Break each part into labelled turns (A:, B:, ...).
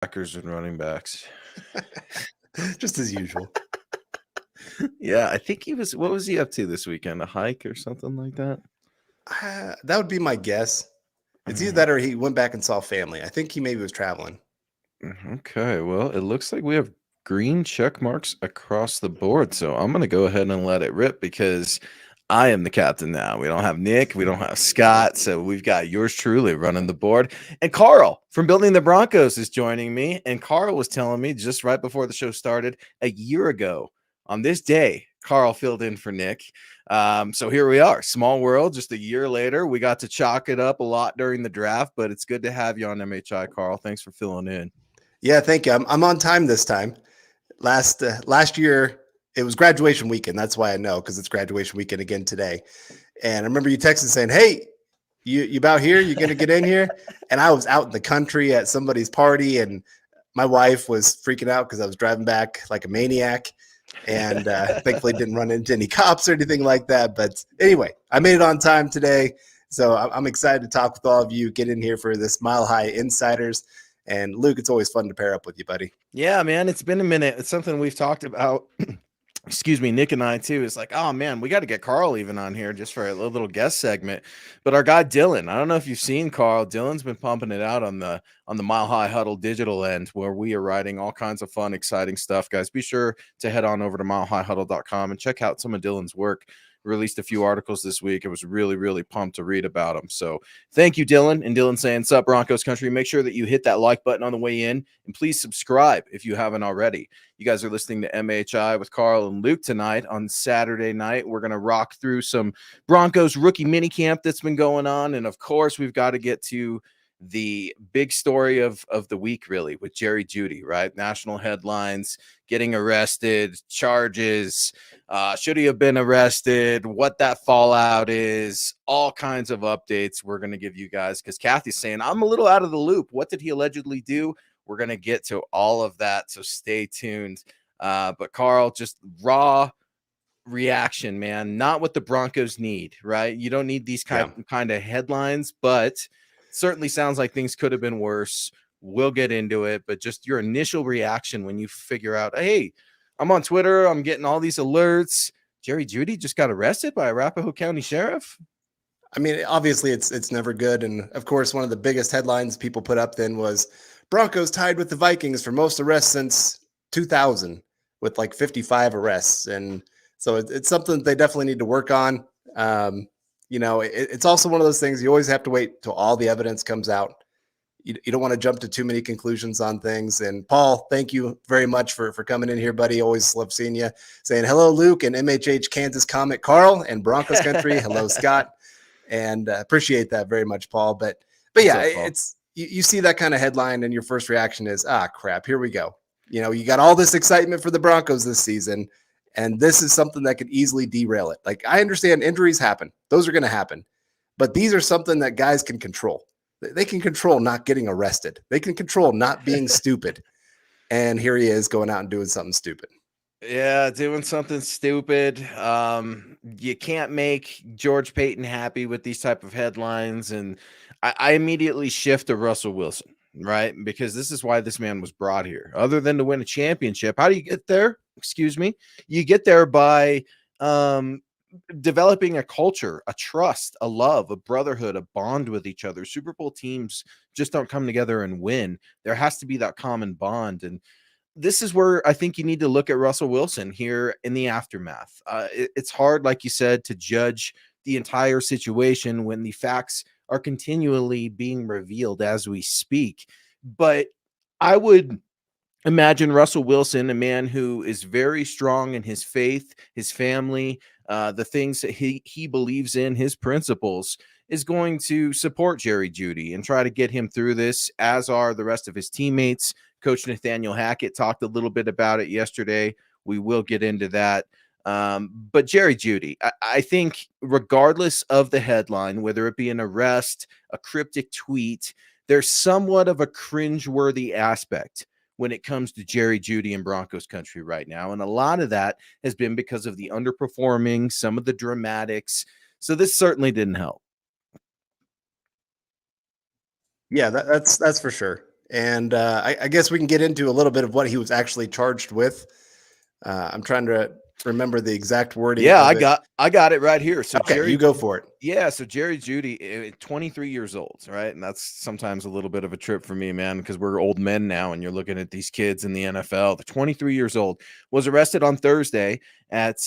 A: Packers and running backs.
B: Just as usual.
A: Yeah, I think he was. What was he up to this weekend? A hike or something like that?
B: That would be my guess. It's either
A: Mm,
B: that or he went back and saw family. I think he maybe was traveling.
A: Okay, well, it looks like we have green check marks across the board. So I'm going to go ahead and let it rip because I am the captain now. We don't have Nick, we don't have Scott. So we've got yours truly running the board. And Carl from Building the Broncos is joining me. And Carl was telling me just right before the show started a year ago on this day, Carl filled in for Nick. So here we are, small world. Just a year later, we got to chalk it up a lot during the draft, but it's good to have you on MHI, Carl. Thanks for filling in.
B: Yeah, thank you. I'm on time this time. Last year it was graduation weekend. That's why I know, because it's graduation weekend again today. And I remember you texting saying, "Hey, you about here? You gonna get in here?" And I was out in the country at somebody's party, and my wife was freaking out because I was driving back like a maniac, and thankfully didn't run into any cops or anything like that. But anyway, I made it on time today, so I'm excited to talk with all of you. Get in here for this Mile High Insiders. And Luke, it's always fun to pair up with you, buddy.
A: Yeah, man, it's been a minute. It's something we've talked about. Excuse me, Nick and I too. It's like, oh man, we got to get Carl even on here just for a little guest segment. But our guy Dylan, I don't know if you've seen Carl. Dylan's been pumping it out on the Mile High Huddle digital end, where we are writing all kinds of fun, exciting stuff. Guys, be sure to head on over to milehighhuddle.com and check out some of Dylan's work. Released a few articles this week. I was really, really pumped to read about them. So thank you, Dylan. And Dylan saying, "Sup, Broncos country." Make sure that you hit that like button on the way in, and please subscribe if you haven't already. You guys are listening to MHI with Carl and Luke tonight on Saturday night. We're going to rock through some Broncos rookie minicamp that's been going on. And of course, we've got to get to the big story of the week, really, with Jeudy, right? National headlines, getting arrested, charges, should he have been arrested, what that fallout is, all kinds of updates we're going to give you guys, because Kathy's saying, I'm a little out of the loop. What did he allegedly do? We're going to get to all of that, so stay tuned. But Carl, just raw reaction, man, not what the Broncos need, right? You don't need these kind of headlines, but certainly sounds like things could have been worse. We'll get into it, but just your initial reaction when you figure out, hey, I'm on Twitter, I'm getting all these alerts. Jeudy just got arrested by a Arapahoe County sheriff.
B: I mean, obviously it's never good. And of course, one of the biggest headlines people put up then was Broncos tied with the Vikings for most arrests since 2000 with like 55 arrests. And so it's something that they definitely need to work on. It's also one of those things you always have to wait till all the evidence comes out. You don't want to jump to too many conclusions on things. And Paul, thank you very much for coming in here, buddy. Always love seeing you. Saying hello, Luke, and MHH Kansas Comet Carl, and Broncos Country. Hello, Scott. And appreciate that very much, Paul. But yeah,
A: up,
B: it's you see that kind of headline, and your first reaction is, crap, here we go. You got all this excitement for the Broncos this season, and this is something that could easily derail it. Like, I understand injuries happen; those are going to happen, but these are something that guys can control. They can control not getting arrested. They can control not being stupid. And here he is going out and doing something stupid.
A: Yeah, doing something stupid. You can't make George Payton happy with these type of headlines, and I immediately shift to Russell Wilson, right? Because this is why this man was brought here. Other than to win a championship, how do you get there? Excuse me. You get there by developing a culture, a trust, a love, a brotherhood, a bond with each other. Super Bowl teams just don't come together and win. There has to be that common bond, and this is where I think you need to look at Russell Wilson here in the aftermath. It's hard, like you said, to judge the entire situation when the facts are continually being revealed as we speak. But I would imagine Russell Wilson, a man who is very strong in his faith, his family, the things that he believes in, his principles, is going to support Jeudy and try to get him through this, as are the rest of his teammates. Coach Nathaniel Hackett talked a little bit about it yesterday. We will get into that. But Jeudy, I think regardless of the headline, whether it be an arrest, a cryptic tweet, there's somewhat of a cringeworthy aspect when it comes to Jeudy and Broncos country right now. And a lot of that has been because of the underperforming, some of the dramatics. So this certainly didn't help.
B: Yeah, that's for sure. And I guess we can get into a little bit of what he was actually charged with. I'm trying to remember the exact wording.
A: Yeah,
B: of it.
A: I got it right here. So
B: Okay, you go for it.
A: Yeah, so Jerry Jeudy, 23 years old, right? And that's sometimes a little bit of a trip for me, man, because we're old men now and you're looking at these kids in the NFL. The 23 years old was arrested on Thursday at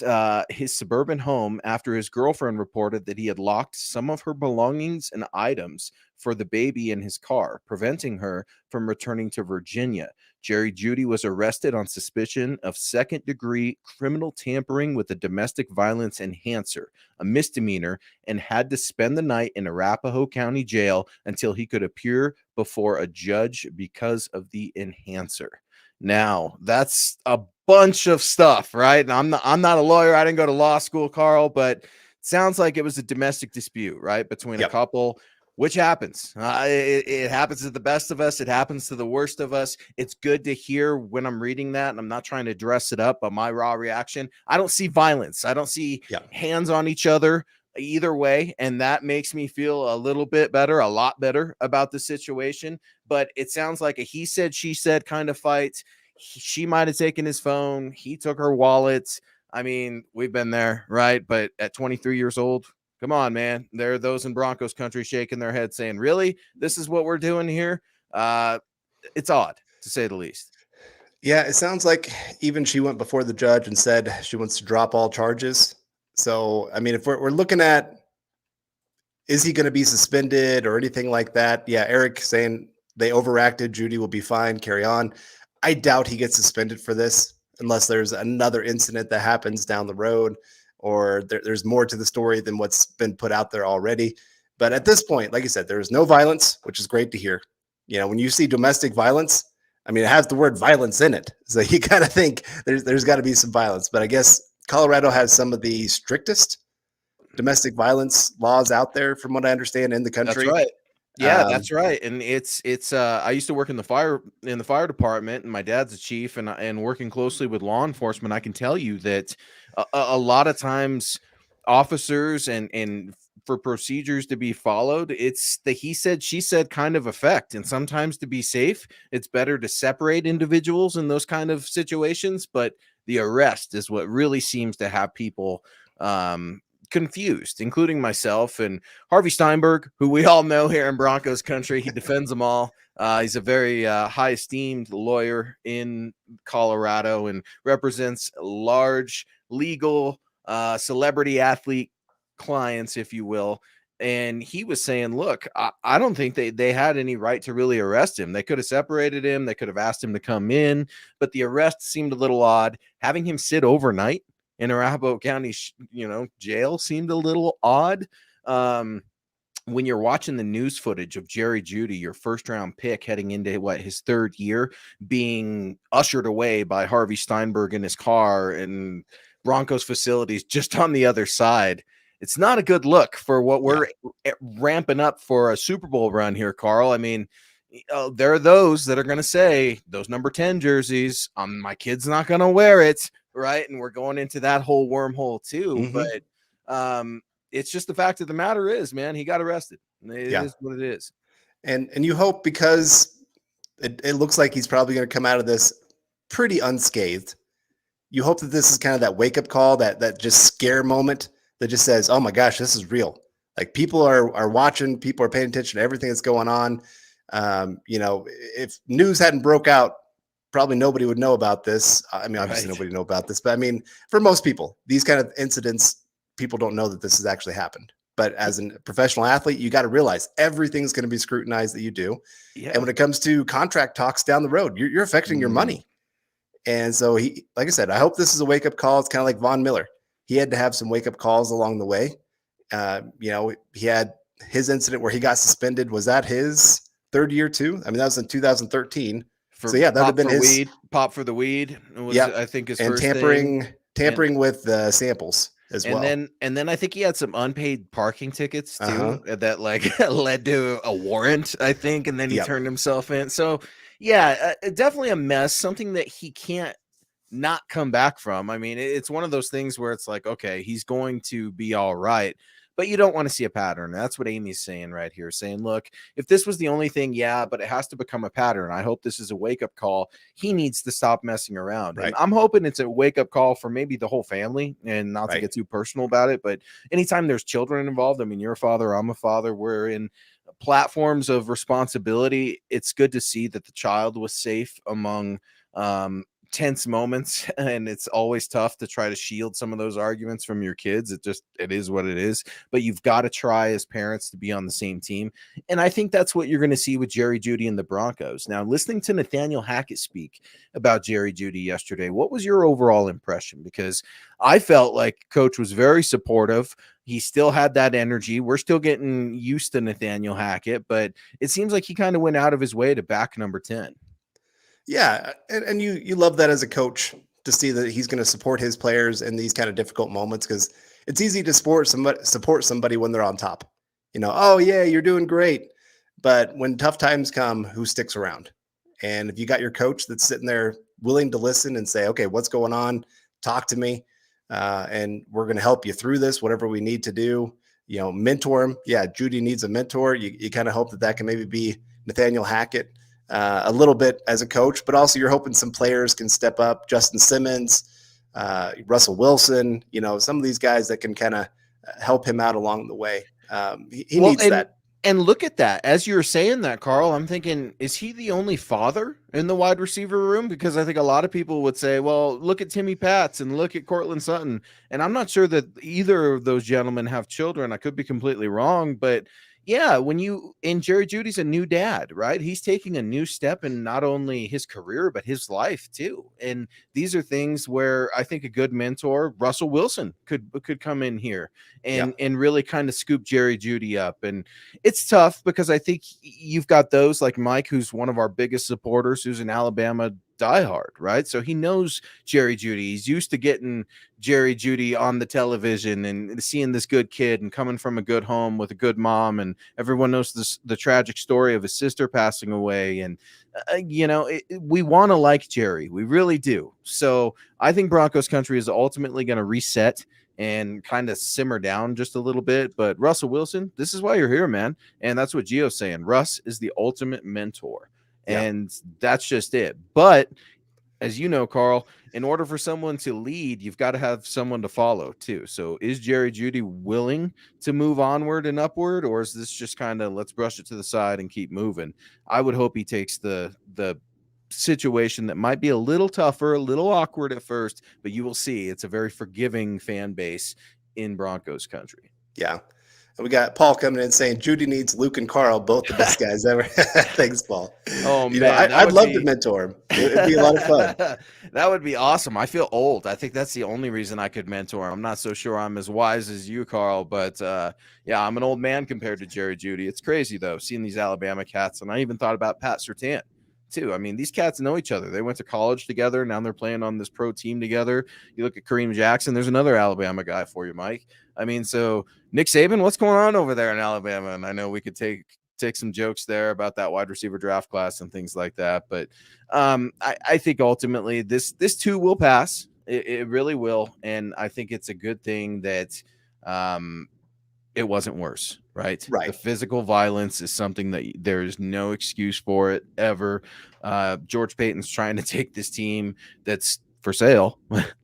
A: his suburban home after his girlfriend reported that he had locked some of her belongings and items for the baby in his car, preventing her from returning to Virginia. Jerry Jeudy was arrested on suspicion of second-degree criminal tampering with a domestic violence enhancer, a misdemeanor, and had to spend the night in Arapahoe County Jail until he could appear before a judge because of the enhancer. Now, that's a bunch of stuff, right? And I'm not a lawyer. I didn't go to law school, Carl, but it sounds like it was a domestic dispute, right, between a couple. Which happens. It happens to the best of us. It happens to the worst of us. It's good to hear when I'm reading that, and I'm not trying to dress it up, but my raw reaction, I don't see violence. I don't see hands on each other either way, and that makes me feel a little bit better, a lot better about the situation. But it sounds like a he said, she said kind of fight. She might have taken his phone. He took her wallet. I mean, we've been there, right? But at 23 years old, come on, man. There are those in Broncos country shaking their head saying, really? This is what we're doing here? It's odd, to say the least.
B: Yeah, it sounds like even she went before the judge and said she wants to drop all charges. So, I mean, if we're looking at, is he going to be suspended or anything like that? Yeah, Eric saying they overacted. Jeudy will be fine. Carry on. I doubt he gets suspended for this unless there's another incident that happens down the road, or there's more to the story than what's been put out there already. But at this point, like I said, there is no violence, which is great to hear. You know, when you see domestic violence, I mean, it has the word violence in it. So you kind of think there's got to be some violence. But I guess Colorado has some of the strictest domestic violence laws out there, from what I understand, in the country.
A: That's right. Yeah, that's right. And it's I used to work in the fire department, and my dad's a chief, and working closely with law enforcement, I can tell you that a lot of times officers and for procedures to be followed, it's the he said, she said kind of effect. And sometimes to be safe, it's better to separate individuals in those kind of situations. But the arrest is what really seems to have people confused, including myself and Harvey Steinberg, who we all know here in Broncos country. He defends them all. He's a very high esteemed lawyer in Colorado and represents large legal celebrity athlete clients, if you will. And he was saying, look, I don't think they had any right to really arrest him. They could have separated him. They could have asked him to come in, but the arrest seemed a little odd. Having him sit overnight in Arapahoe County, jail seemed a little odd. When you're watching the news footage of Jerry Jeudy, your first round pick heading into his third year, being ushered away by Harvey Steinberg in his car and Broncos facilities just on the other side, it's not a good look for what we're ramping up for a Super Bowl run here, Carl. I mean, there are those that are going to say those number 10 jerseys, my kid's not going to wear it. Right. And we're going into that whole wormhole too. Mm-hmm. But it's just the fact of the matter is, man, he got arrested. It is what it is.
B: And you hope, because it looks like he's probably going to come out of this pretty unscathed. You hope that this is kind of that wake up call, that just scare moment that just says, oh my gosh, this is real. Like, people are watching, people are paying attention to everything that's going on. If news hadn't broke out, probably nobody would know about this. I mean, obviously nobody know about this, but I mean, for most people, these kind of incidents, people don't know that this has actually happened. But as a professional athlete, you got to realize everything's going to be scrutinized that you do. Yeah. And when it comes to contract talks down the road, you're affecting your money. And so he, like I said, I hope this is a wake up call. It's kind of like Von Miller. He had to have some wake up calls along the way. He had his incident where he got suspended. Was that his third year too? I mean, that was in 2013. So yeah, that would have been his
A: pop for the weed. Was, I think his first
B: tampering with samples as well.
A: And then I think he had some unpaid parking tickets too that led to a warrant, I think. And then he turned himself in. So yeah, definitely a mess. Something that he can't not come back from. I mean, it's one of those things where it's like, okay, he's going to be all right. but you don't want to see a pattern. That's what Amy's saying right here, saying, look, if this was the only thing, yeah, but it has to become a pattern. I hope this is a wake-up call. He needs to stop messing around.
B: Right.
A: And I'm hoping it's a wake-up call for maybe the whole family, and not to
B: Right.
A: get too personal about it, but anytime there's children involved, I mean, you're a father, I'm a father, we're in platforms of responsibility. It's good to see that the child was safe among tense moments, and it's always tough to try to shield some of those arguments from your kids. It is what it is, but you've got to try as parents to be on the same team. And I think that's what you're going to see with Jerry Jeudy and the Broncos. Now, listening to Nathaniel Hackett speak about Jerry Jeudy yesterday, what was your overall impression? Because I felt like coach was very supportive. He still had that energy. We're still getting used to Nathaniel Hackett, but it seems like he kind of went out of his way to back number 10.
B: Yeah, and you love that as a coach, to see that he's going to support his players in these kind of difficult moments, because it's easy to support somebody when they're on top. Oh yeah, you're doing great, but when tough times come, who sticks around? And if you got your coach that's sitting there willing to listen and say, okay, what's going on? Talk to me, and we're going to help you through this, whatever we need to do. Mentor him. Yeah, Jeudy needs a mentor. You kind of hope that can maybe be Nathaniel Hackett. A little bit as a coach, but also you're hoping some players can step up. Justin Simmons, Russell Wilson, some of these guys that can kind of help him out along the way. He needs that.
A: And look at that. As you were saying that, Carl, I'm thinking, is he the only father in the wide receiver room? Because I think a lot of people would say, well, look at Timmy Pats and look at Cortland Sutton. And I'm not sure that either of those gentlemen have children. I could be completely wrong, but yeah, Jerry Jeudy's a new dad, right? He's taking a new step in not only his career, but his life too. And these are things where I think a good mentor, Russell Wilson, could come in here and really kind of scoop Jerry Jeudy up. And it's tough because I think you've got those like Mike, who's one of our biggest supporters, who's an Alabama diehard, right? So he knows Jerry Jeudy. He's used to getting Jerry Jeudy on the television and seeing this good kid and coming from a good home with a good mom. And everyone knows the tragic story of his sister passing away. And, we want to like Jerry. We really do. So I think Broncos country is ultimately going to reset and kind of simmer down just a little bit. But Russell Wilson, this is why you're here, man. And that's what Gio's saying. Russ is the ultimate mentor. And that's just it. But as you know, Carl, in order for someone to lead, you've got to have someone to follow too. So is Jerry Jeudy willing to move onward and upward, or is this just kind of let's brush it to the side and keep moving? I would hope he takes the situation that might be a little tougher, a little awkward at first, but you will see it's a very forgiving fan base in Broncos country.
B: Yeah. And we got Paul coming in saying Jeudy needs Luke and Carl, both the best guys ever. Thanks, Paul.
A: Oh, man.
B: I'd love to mentor him. It'd be a lot of fun.
A: That would be awesome. I feel old. I think that's the only reason I could mentor him. I'm not so sure I'm as wise as you, Carl, but I'm an old man compared to Jerry Jeudy. It's crazy, though, seeing these Alabama cats. And I even thought about Pat Surtain, too. I mean, these cats know each other. They went to college together. Now they're playing on this pro team together. You look at Kareem Jackson. There's another Alabama guy for you, Mike. I mean, so Nick Saban, what's going on over there in Alabama? And I know we could take some jokes there about that wide receiver draft class and things like that. But I think ultimately this too will pass. It really will. And I think it's a good thing that it wasn't worse, right?
B: Right.
A: The physical violence is something that there's no excuse for it ever. George Payton's trying to take this team that's for sale,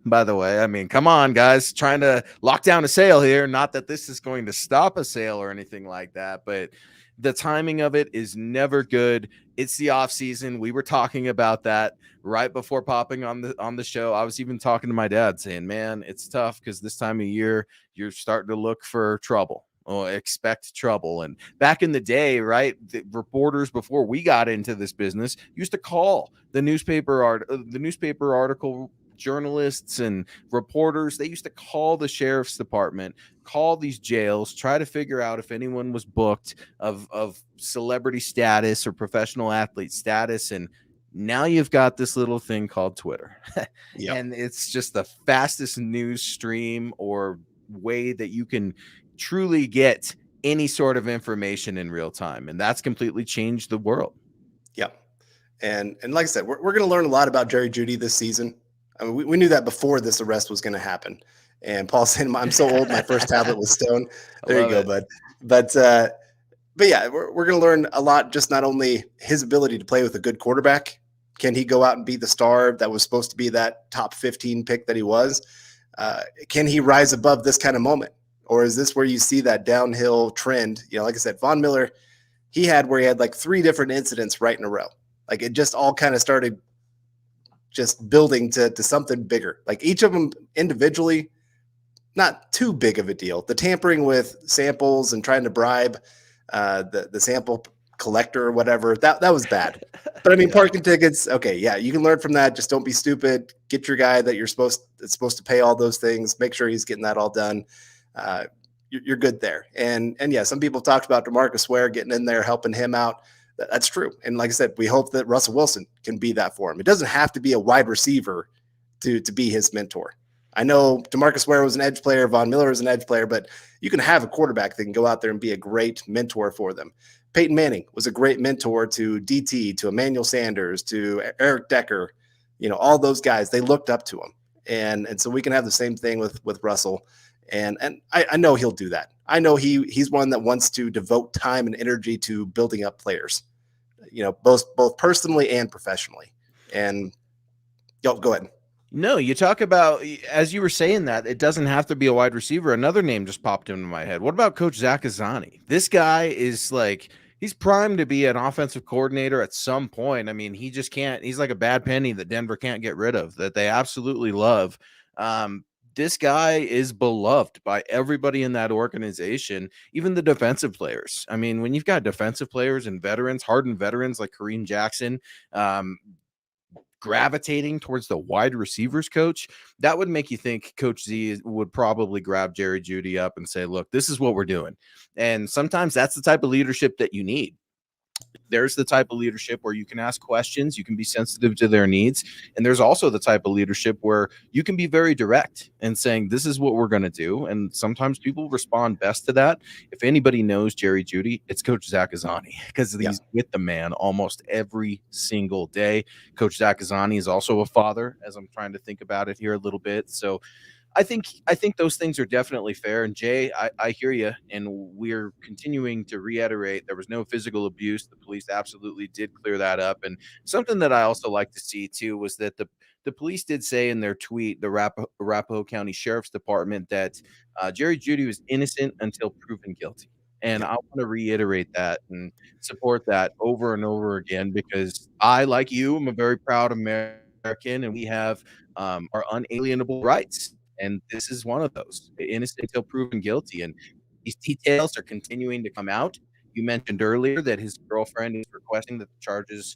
A: by the way. I mean, come on, guys, trying to lock down a sale here. Not that this is going to stop a sale or anything like that, but the timing of it is never good. It's the off season. We were talking about that right before popping on the show. I was even talking to my dad saying, man, it's tough because this time of year you're starting to look for trouble. Or expect trouble. And back in the day, right, the reporters before we got into this business used to call the newspaper article journalists and reporters. They used to call the sheriff's department, call these jails, try to figure out if anyone was booked of celebrity status or professional athlete status. And now you've got this little thing called Twitter. And it's just the fastest news stream or way that you can truly get any sort of information in real time. And that's completely changed the world.
B: Yep. And like I said, we're going to learn a lot about Jerry Jeudy this season. I mean, we knew that before this arrest was going to happen. And Paul saying, I'm so old, my first tablet was Stone.
A: I
B: There you
A: love
B: go,
A: it.
B: bud. But yeah, we're going to learn a lot, just not only his ability to play with a good quarterback. Can he go out and be the star that was supposed to be that top 15 pick that he was? Can he rise above this kind of moment? Or is this where you see that downhill trend? Like I said, Von Miller, he had 3 different incidents right in a row. Like it just all kind of started just building to something bigger. Like each of them individually, not too big of a deal. The tampering with samples and trying to bribe the sample collector or whatever, that was bad. But I mean, parking tickets, okay, yeah, you can learn from that. Just don't be stupid. Get your guy that's supposed to pay all those things. Make sure he's getting that all done. You're good there. And yeah, some people talked about DeMarcus Ware getting in there, helping him out. That's true. And like I said, we hope that Russell Wilson can be that for him. It doesn't have to be a wide receiver to be his mentor. I know DeMarcus Ware was an edge player, Von Miller was an edge player, but you can have a quarterback that can go out there and be a great mentor for them. Peyton Manning was a great mentor to DT, to Emmanuel Sanders, to Eric Decker. All those guys, they looked up to him. And so we can have the same thing with Russell. And I know he'll do that. I know he's one that wants to devote time and energy to building up players, both personally and professionally. And go ahead.
A: No, you talk about, as you were saying that, it doesn't have to be a wide receiver. Another name just popped into my head. What about Coach Zach Azzanni? This guy is he's primed to be an offensive coordinator at some point. I mean, he just can't. He's like a bad penny that Denver can't get rid of, that they absolutely love. This guy is beloved by everybody in that organization, even the defensive players. I mean, when you've got defensive players and veterans, hardened veterans like Kareem Jackson, gravitating towards the wide receivers coach, that would make you think Coach Z would probably grab Jerry Jeudy up and say, look, this is what we're doing. And sometimes that's the type of leadership that you need. There's the type of leadership where you can ask questions, you can be sensitive to their needs. And there's also the type of leadership where you can be very direct and saying, this is what we're going to do. And sometimes people respond best to that. If anybody knows Jerry Jeudy, it's Coach Zach Azzanni, because he's with the man almost every single day. Coach Zach Azzanni is also a father, as I'm trying to think about it here a little bit. So I think those things are definitely fair. And Jay, I hear you. And we're continuing to reiterate there was no physical abuse. The police absolutely did clear that up. And something that I also like to see too was that the police did say in their tweet, the Arapahoe County Sheriff's Department, that Jerry Jeudy was innocent until proven guilty. And I want to reiterate that and support that over and over again, because I, like you, am a very proud American, and we have our unalienable rights. And this is one of those, innocent until proven guilty. And these details are continuing to come out. You mentioned earlier that his girlfriend is requesting that the charges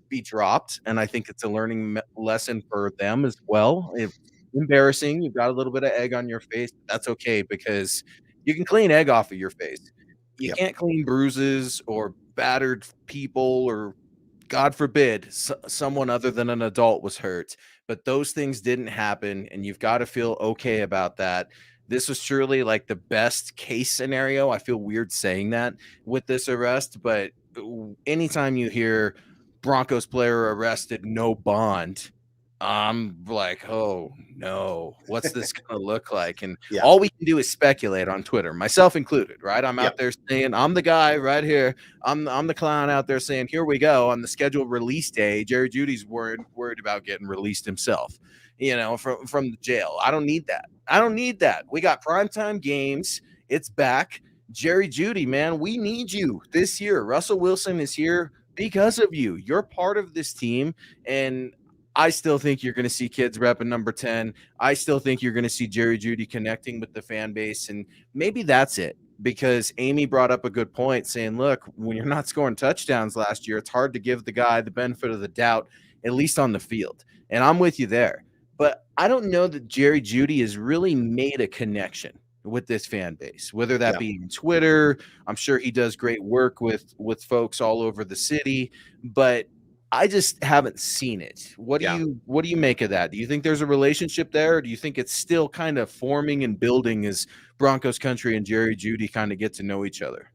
A: be dropped. And I think it's a learning lesson for them as well. It's embarrassing. You've got a little bit of egg on your face. But that's okay, because you can clean egg off of your face. You can't clean bruises or battered people, or God forbid, someone other than an adult was hurt. But those things didn't happen, and you've got to feel okay about that. This was surely like the best case scenario. I feel weird saying that with this arrest, but anytime you hear Broncos player arrested, no bond, I'm like, oh no, what's this gonna look like? And all we can do is speculate on Twitter, myself included, right? I'm out there saying, I'm the guy right here. I'm the clown out there saying, here we go. On the scheduled release day, Jerry Jeudy's worried about getting released himself, from the jail. I don't need that. We got primetime games. It's back. Jerry Jeudy, man, we need you this year. Russell Wilson is here because of you. You're part of this team, and I still think you're going to see kids repping number 10. I still think you're going to see Jerry Jeudy connecting with the fan base, and maybe that's it, because Amy brought up a good point saying, look, when you're not scoring touchdowns last year, it's hard to give the guy the benefit of the doubt, at least on the field. And I'm with you there. But I don't know that Jerry Jeudy has really made a connection with this fan base, whether that be on Twitter. I'm sure he does great work with folks all over the city, but I just haven't seen it. What do you make of that? Do you think there's a relationship there, or do you think it's still kind of forming and building as Broncos country and Jerry Jeudy kind of get to know each other?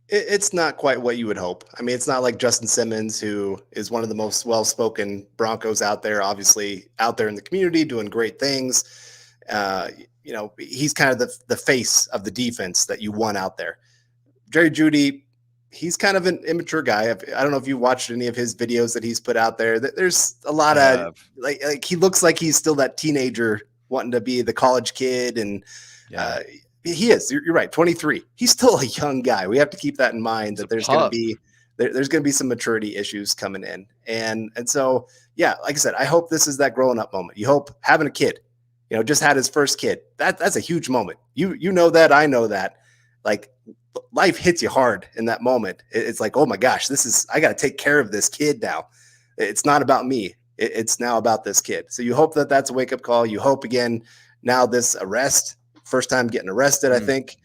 B: It's not quite what you would hope. I mean, it's not like Justin Simmons, who is one of the most well-spoken Broncos out there, obviously out there in the community doing great things. he's kind of the face of the defense that you want out there. Jerry Jeudy, he's kind of an immature guy. I don't know if you watched any of his videos that he's put out there. There's a lot of like he looks like he's still that teenager wanting to be the college kid, and he is. You're right, 23. He's still a young guy. We have to keep that in mind that there's going to be some maturity issues coming in, and so like I said, I hope this is that growing up moment. You hope having a kid, just had his first kid. That's a huge moment. You know that, I know that. Like, life hits you hard in that moment. It's like, oh my gosh, I got to take care of this kid now. It's not about me. It's now about this kid. So you hope that that's a wake up call. You hope again, now this arrest, first time getting arrested, I think,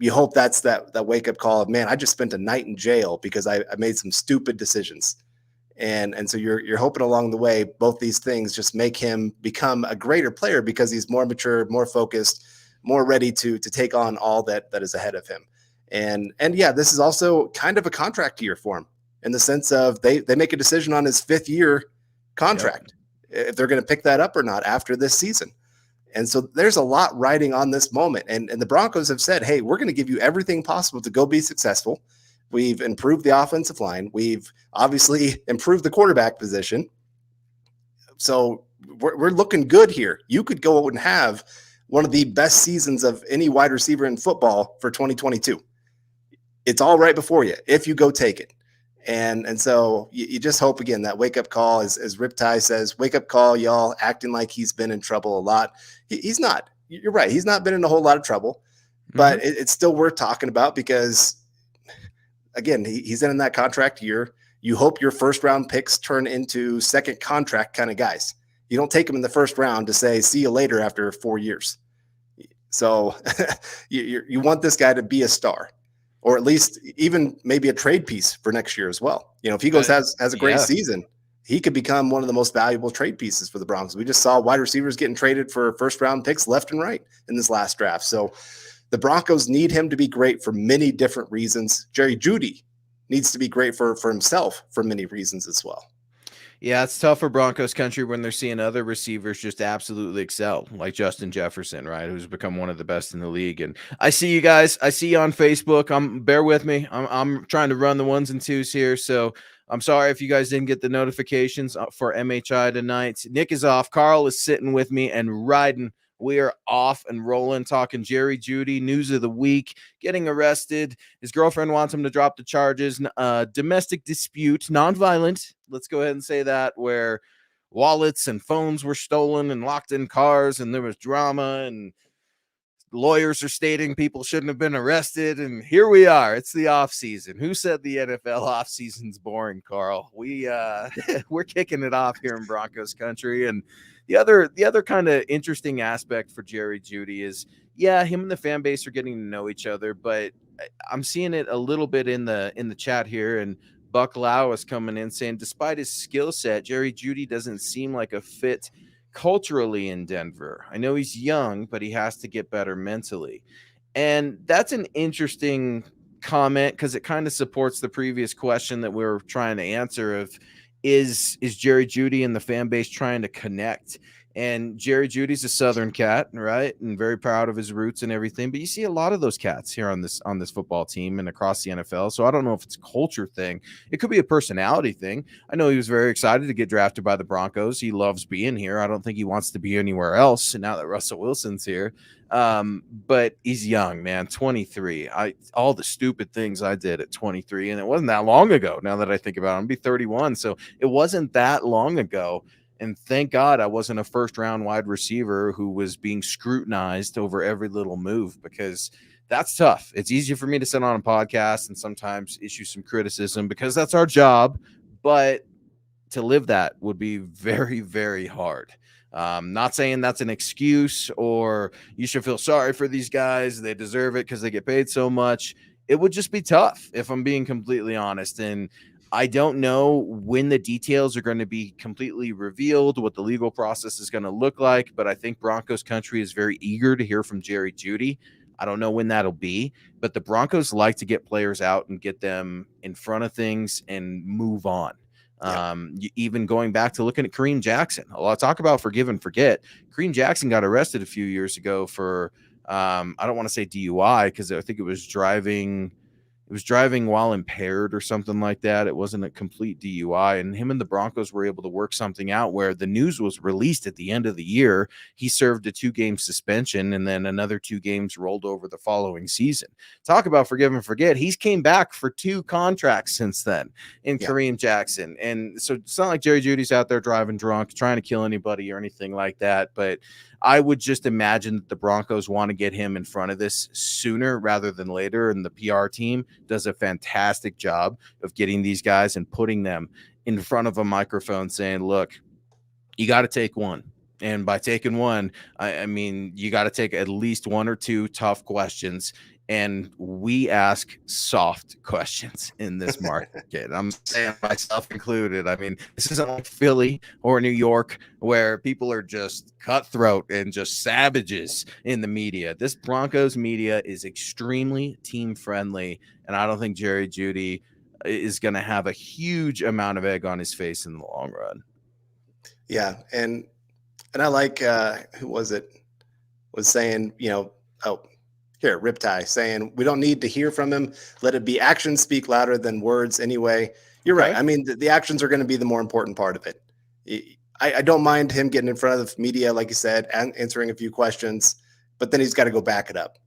B: you hope that's that wake up call of, man, I just spent a night in jail because I made some stupid decisions. And so you're hoping along the way, both these things just make him become a greater player because he's more mature, more focused, more ready to take on all that is ahead of him. And this is also kind of a contract year for him in the sense of they make a decision on his 5th year contract, if they're going to pick that up or not after this season. And so there's a lot riding on this moment. And the Broncos have said, hey, we're going to give you everything possible to go be successful. We've improved the offensive line. We've obviously improved the quarterback position. So we're looking good here. You could go and have one of the best seasons of any wide receiver in football for 2022. It's all right before you if you go take it. And so you just hope, again, that wake up call, as Riptide says, wake up call, y'all, acting like he's been in trouble a lot. He's not. You're right. He's not been in a whole lot of trouble, but it's still worth talking about because, again, he's in that contract year. You hope your first round picks turn into second contract kind of guys. You don't take them in the first round to say, see you later after 4 years. So you want this guy to be a star, or at least even maybe a trade piece for next year as well. If he goes has a great season, he could become one of the most valuable trade pieces for the Broncos. We just saw wide receivers getting traded for first round picks left and right in this last draft. So the Broncos need him to be great for many different reasons. Jerry Jeudy needs to be great for himself for many reasons as well.
A: Yeah, it's tough for Broncos country when they're seeing other receivers just absolutely excel, like Justin Jefferson, right, who's become one of the best in the league. And I see you guys. I see you on Facebook. Bear with me. I'm trying to run the 1s and 2s here, so I'm sorry if you guys didn't get the notifications for MHI tonight. Nick is off. Carl is sitting with me and riding. We are off and rolling, talking Jerry Jeudy, news of the week, getting arrested. His girlfriend wants him to drop the charges. Domestic dispute, nonviolent. Let's go ahead and say that, where wallets and phones were stolen and locked in cars, and there was drama, and lawyers are stating people shouldn't have been arrested. And here we are. It's the off season. Who said the NFL off season's boring, Carl? We're kicking it off here in Broncos country. And the other kind of interesting aspect for Jerry Jeudy is, him and the fan base are getting to know each other, but I'm seeing it a little bit in the chat here. And Buck Lau is coming in saying, despite his skill set, Jerry Jeudy doesn't seem like a fit culturally in Denver. I know he's young, but he has to get better mentally. And that's an interesting comment because it kind of supports the previous question that we were trying to answer of, is Jerry Jeudy and the fan base trying to connect? And Jerry Judy's a Southern cat, right? And very proud of his roots and everything. But you see a lot of those cats here on this football team and across the NFL. So I don't know if it's a culture thing. It could be a personality thing. I know he was very excited to get drafted by the Broncos. He loves being here. I don't think he wants to be anywhere else. And now that Russell Wilson's here, but he's young, man, 23. All the stupid things I did at 23, and it wasn't that long ago. Now that I think about it, I'm gonna be 31, so it wasn't that long ago. And thank God I wasn't a first-round wide receiver who was being scrutinized over every little move, because that's tough. It's easier for me to sit on a podcast and sometimes issue some criticism because that's our job, but to live that would be very, very hard. Not saying that's an excuse or you should feel sorry for these guys. They deserve it because they get paid so much. It would just be tough, if I'm being completely honest. And I don't know when the details are going to be completely revealed, what the legal process is going to look like, but I think Broncos country is very eager to hear from Jerry Jeudy. I don't know when that'll be, but the Broncos like to get players out and get them in front of things and move on. Even going back to looking at Kareem Jackson, a lot of talk about forgive and forget. Kareem Jackson got arrested a few years ago for I don't want to say DUI because I think it was driving while impaired or something like that. It wasn't a complete DUI, and him and the Broncos were able to work something out where the news was released at the end of the year. He served a 2-game suspension, and then another 2 games rolled over the following season. Talk about forgive and forget. He's came back for 2 contracts since then in Kareem Jackson. And so it's not like Jerry Jeudy's out there driving drunk, trying to kill anybody or anything like that. But I would just imagine that the Broncos want to get him in front of this sooner rather than later. And the PR team does a fantastic job of getting these guys and putting them in front of a microphone saying, look, you got to take one. And by taking one, I mean, you got to take at least 1 or 2 tough questions. And we ask soft questions in this market. I'm saying myself included. I mean, this isn't like Philly or New York where people are just cutthroat and just savages in the media. This Broncos media is extremely team friendly. And I don't think Jerry Jeudy is going to have a huge amount of egg on his face in the long run.
B: Yeah. And I like, who was it, was saying, here, Riptide, saying we don't need to hear from him. Let it be actions speak louder than words anyway. You're right. I mean, the actions are going to be the more important part of it. I don't mind him getting in front of the media, like you said, and answering a few questions, but then he's got to go back it up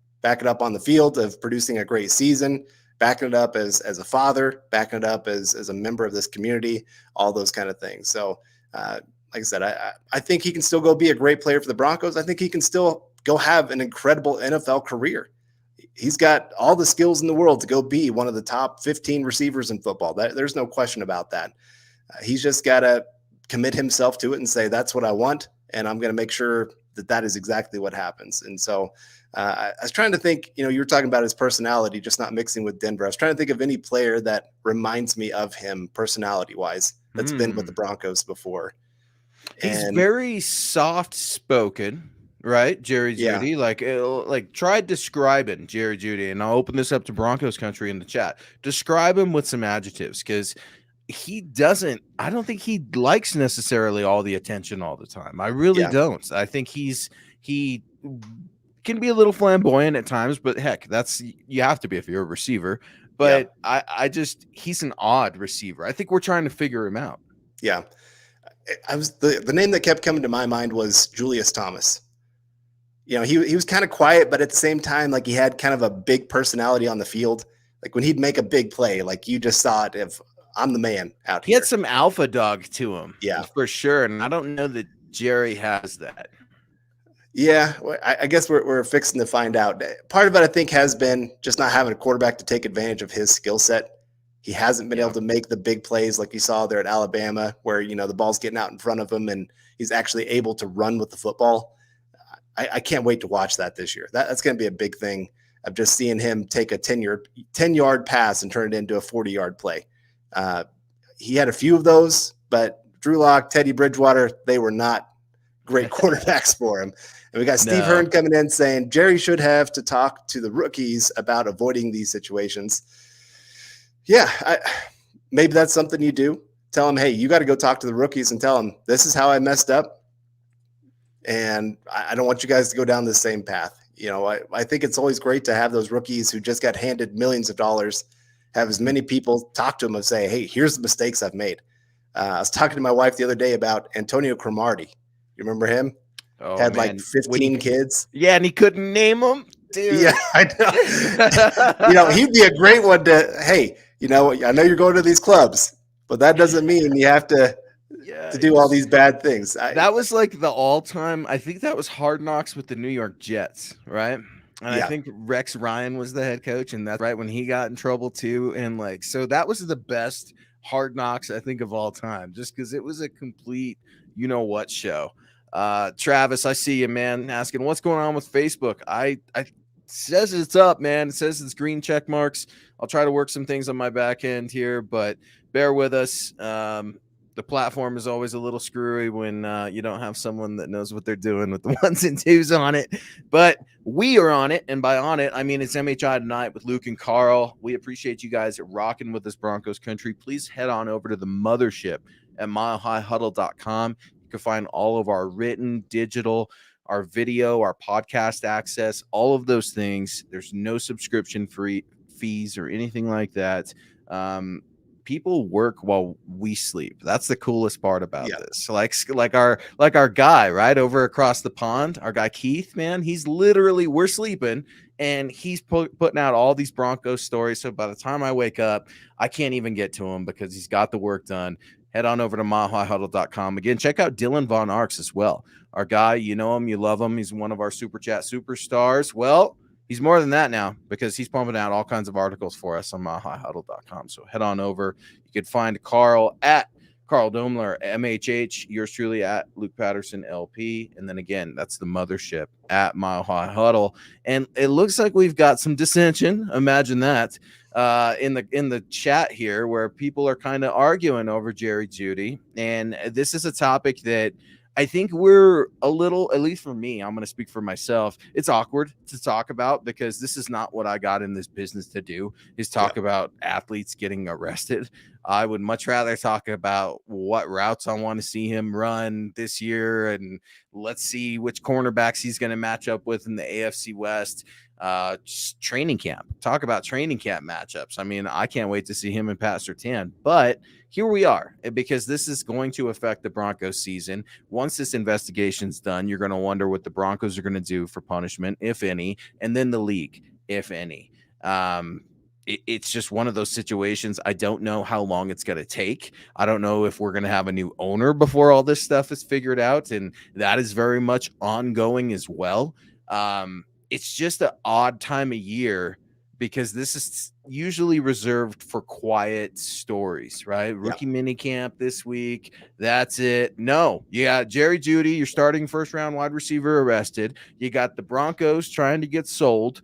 B: on the field of producing a great season, backing it up as a father, backing it up as a member of this community, all those kind of things. So, like I said, I think he can still go be a great player for the Broncos. I think he can still go have an incredible NFL career. He's got all the skills in the world to go be one of the top 15 receivers in football. There's no question about that. He's just got to commit himself to it and say, that's what I want. And I'm going to make sure that is exactly what happens. And so I was trying to think, you were talking about his personality, just not mixing with Denver. I was trying to think of any player that reminds me of him personality wise that's been with the Broncos before.
A: He's very soft spoken. Right, Jerry Jeudy. Like try describing Jerry Jeudy, and I'll open this up to Broncos country in the chat. Describe him with some adjectives, because he doesn't. I don't think he likes necessarily all the attention all the time. I really don't. I think he can be a little flamboyant at times, but heck, you have to be if you're a receiver. But he's an odd receiver. I think we're trying to figure him out.
B: Yeah, the name that kept coming to my mind was Julius Thomas. He was kind of quiet, but at the same time, like he had kind of a big personality on the field. Like when he'd make a big play, like you just saw it. If I'm the man out here,
A: he had some alpha dog to him, for sure. And I don't know that Jerry has that.
B: Yeah, well, I guess we're fixing to find out. Part of it, I think, has been just not having a quarterback to take advantage of his skill set. He hasn't been able to make the big plays like you saw there at Alabama, where the ball's getting out in front of him and he's actually able to run with the football. I can't wait to watch that this year. That's going to be a big thing of just seeing him take a 10-yard pass and turn it into a 40-yard play. He had a few of those, but Drew Lock, Teddy Bridgewater, they were not great quarterbacks for him. And we got Steve Hearn coming in saying Jerry should have to talk to the rookies about avoiding these situations. Yeah, maybe that's something you do. Tell them, hey, you got to go talk to the rookies and tell them this is how I messed up. And I don't want you guys to go down the same path. I think it's always great to have those rookies who just got handed millions of dollars, have as many people talk to them and say, hey, here's the mistakes I've made. I was talking to my wife the other day about Antonio Cromartie. You remember him? Had like 15 kids.
A: Yeah, and he couldn't name them. Dude.
B: Yeah, I know. He'd be a great one to, hey, I know you're going to these clubs, but that doesn't mean you have to do all these bad things.
A: That was like the all-time, I think that was Hard Knocks with the New York Jets, right? And I think Rex Ryan was the head coach, and that's right when he got in trouble too. And so that was the best Hard Knocks, I think, of all time, just because it was a complete you-know-what show. Travis, I see you, man, asking what's going on with Facebook. I says it's up, man. It says it's green check marks. I'll try to work some things on my back end here, but bear with us. The platform is always a little screwy when you don't have someone that knows what they're doing with the ones and twos on it. But we are on it. And by on it, I mean it's MHI Tonight with Luke and Carl. We appreciate you guys rocking with us, Broncos country. Please head on over to the mothership at milehighhuddle.com. You can find all of our written, digital, our video, our podcast access, all of those things. There's no subscription fees or anything like that. People work while we sleep. That's the coolest part about this. Like our guy right over across the pond, our guy Keith, man, he's literally, we're sleeping and he's putting out all these Broncos stories. So by the time I wake up, I can't even get to him because he's got the work done. Head on over to milehighhuddle.com. Again, check out Dylan Von Arks as well. Our guy, you know him, you love him. He's one of our Super Chat superstars. Well, he's more than that now because he's pumping out all kinds of articles for us on milehighhuddle.com. So head on over. You can find Carl at Carl Dumler, MHH, yours truly at Luke Patterson, LP. And then again, that's the mothership at Mile High Huddle. And it looks like we've got some dissension. Imagine that in the chat here where people are kind of arguing over Jeudy. And this is a topic that I think we're a little, at least for me, I'm going to speak for myself. It's awkward to talk about because this is not what I got in this business to do, is talk about athletes getting arrested. I would much rather talk about what routes I want to see him run this year. And let's see which cornerbacks he's going to match up with in the AFC West. Just training camp. Talk about training camp matchups. I mean, I can't wait to see him and Pat Surtain. But here we are, because this is going to affect the Broncos season. Once this investigation's done, you're going to wonder what the Broncos are going to do for punishment, if any, and then the league, if any. It's just one of those situations. I don't know how long it's going to take. I don't know if we're going to have a new owner before all this stuff is figured out, and that is very much ongoing as well. It's just an odd time of year because this is usually reserved for quiet stories, right? Rookie minicamp this week. That's it. No, you got Jerry Jeudy, your starting first-round wide receiver, arrested. You got the Broncos trying to get sold.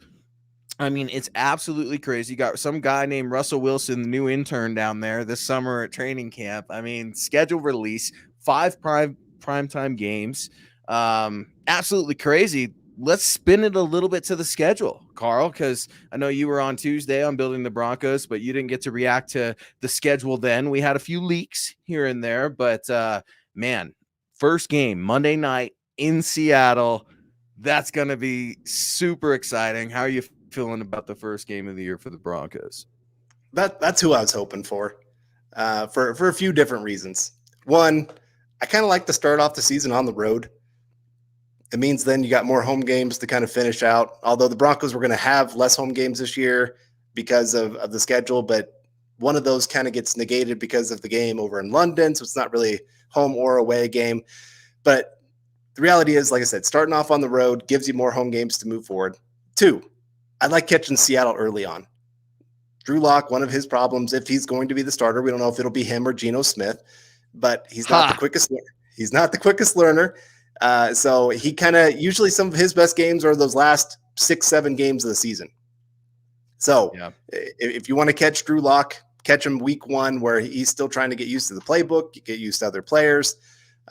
A: I mean, it's absolutely crazy. You got some guy named Russell Wilson, the new intern down there this summer at training camp. I mean, schedule release, 5 primetime games. Absolutely crazy. Let's spin it a little bit to the schedule, Carl, because I know you were on Tuesday on Building the Broncos, but you didn't get to react to the schedule then. We had a few leaks here and there, but man, first game, Monday night in Seattle. That's going to be super exciting. How are you feeling about the first game of the year for the Broncos?
B: That's who I was hoping for a few different reasons. One, I kind of like to start off the season on the road. It means then you got more home games to kind of finish out, although the Broncos were going to have less home games this year because of the schedule, but one of those kind of gets negated because of the game over in London, so it's not really home or away game. But the reality is, like I said, starting off on the road gives you more home games to move forward. 2, I like catching Seattle early on. Drew Lock, one of his problems, if he's going to be the starter, we don't know if it'll be him or Geno Smith, but he's not the quickest. He's not the quickest learner. So he kind of, usually some of his best games are those last 6-7 games of the season. So if you want to catch Drew Lock, catch him week 1 where he's still trying to get used to the playbook, get used to other players.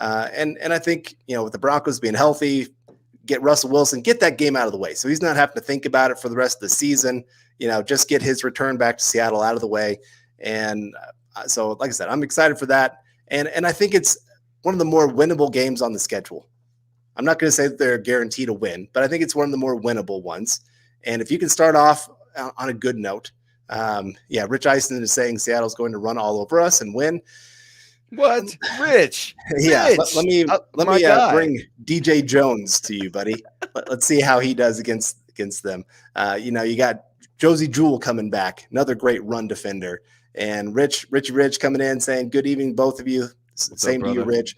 B: And I think, with the Broncos being healthy, get Russell Wilson, get that game out of the way. So he's not having to think about it for the rest of the season, just get his return back to Seattle out of the way. And so, like I said, I'm excited for that. And I think it's one of the more winnable games on the schedule. I'm not going to say that they're guaranteed to win, but I think it's one of the more winnable ones. And if you can start off on a good note, Rich Eisen is saying Seattle's going to run all over us and win.
A: What, Rich?
B: Let me bring DJ Jones to you, buddy. Let's see how he does against them. You got Josie Jewell coming back, another great run defender, and Rich coming in saying good evening, both of you. Same to you, Rich.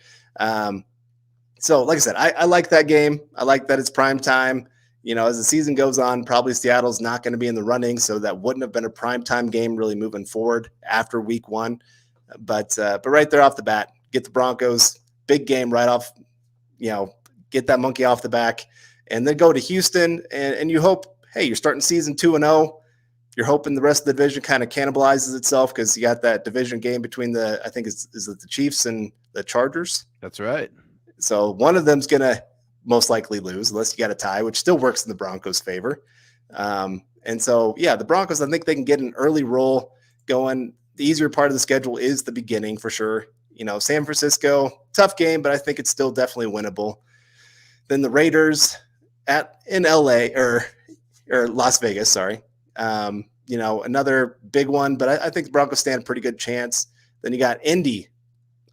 B: So, like I said, I like that game. I like that it's prime time. As the season goes on, probably Seattle's not going to be in the running, so that wouldn't have been a prime time game really moving forward after week 1. But right there off the bat, get the Broncos, big game right off, get that monkey off the back, and then go to Houston, and you hope, hey, you're starting season 2-0. You're hoping the rest of the division kind of cannibalizes itself because you got that division game between I think is it the Chiefs and the Chargers?
A: That's right.
B: So one of them's going to most likely lose unless you got a tie, which still works in the Broncos' favor. And so, yeah, the Broncos, I think they can get an early roll going. The easier part of the schedule is the beginning for sure. San Francisco, tough game, but I think it's still definitely winnable. Then the Raiders in LA or Las Vegas, sorry. Another big one, but I think the Broncos stand a pretty good chance. Then you got Indy.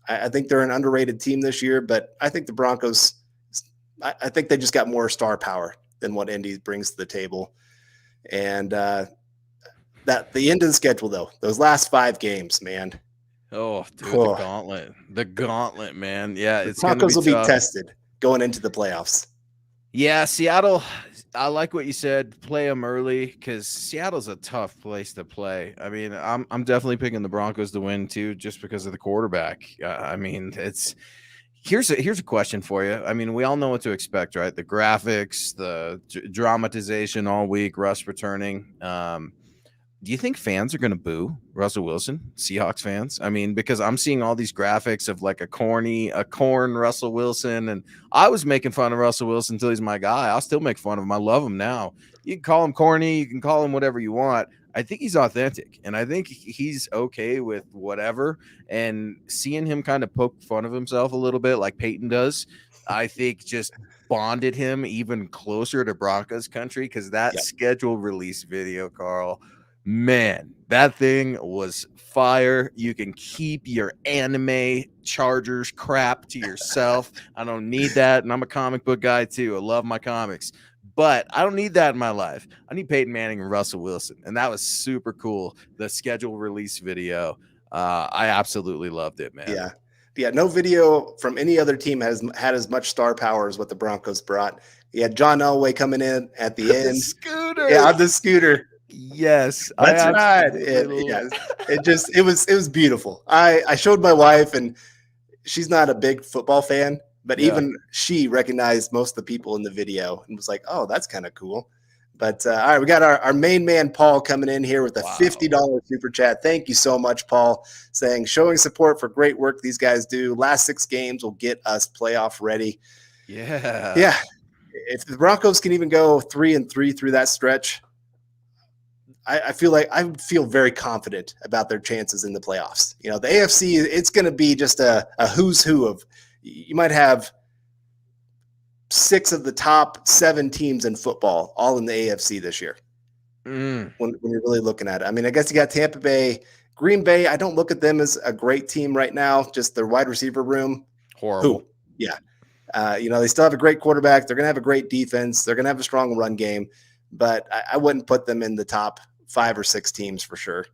B: I think they're an underrated team this year, but I think the Broncos, I think they just got more star power than what Indy brings to the table. And that the end of the schedule, though, those last 5 games, man.
A: Oh, dude, the gauntlet, man. Yeah,
B: the Broncos will be tested going into the playoffs.
A: Yeah, Seattle, I like what you said. Play them early because Seattle's a tough place to play. I mean, I'm definitely picking the Broncos to win too, just because of the quarterback. I mean, here's a question for you. I mean, we all know what to expect, right? The graphics, the dramatization all week, Russ returning. Do you think fans are going to boo Russell Wilson, Seahawks fans? I mean, because I'm seeing all these graphics of like a corn Russell Wilson. And I was making fun of Russell Wilson until he's my guy. I'll still make fun of him. I love him now. You can call him corny. You can call him whatever you want. I think he's authentic. And I think he's okay with whatever. And seeing him kind of poke fun of himself a little bit like Peyton does, I think just bonded him even closer to Broncos country because that schedule release video, Carl, man, that thing was fire. You can keep your anime Chargers crap to yourself. I don't need that. And I'm a comic book guy too. I love my comics, but I don't need that in my life. I need Peyton Manning and Russell Wilson. And that was super cool. The schedule release video. I absolutely loved it, man.
B: Yeah. Yeah. No video from any other team has had as much star power as what the Broncos brought. You had John Elway coming in at the end.
A: Scooter.
B: Yeah, on the scooter.
A: Yes,
B: that's right. It was beautiful. I showed my wife, and she's not a big football fan, but even she recognized most of the people in the video and was like, "Oh, that's kind of cool." But all right, we got our main man Paul coming in here with a $50 super chat. Thank you so much, Paul, saying showing support for great work these guys do. Last 6 games will get us playoff ready. Yeah. If the Broncos can even go 3-3 through that stretch, I feel like I would feel very confident about their chances in the playoffs. The AFC, it's going to be just a who's who of. You might have 6 of the top 7 teams in football all in the AFC this year. When you're really looking at it, I mean, I guess you got Tampa Bay, Green Bay. I don't look at them as a great team right now. Just their wide receiver room,
A: horrible.
B: Yeah, they still have a great quarterback. They're going to have a great defense. They're going to have a strong run game, but I wouldn't put them in the top 5 or 6 teams for sure.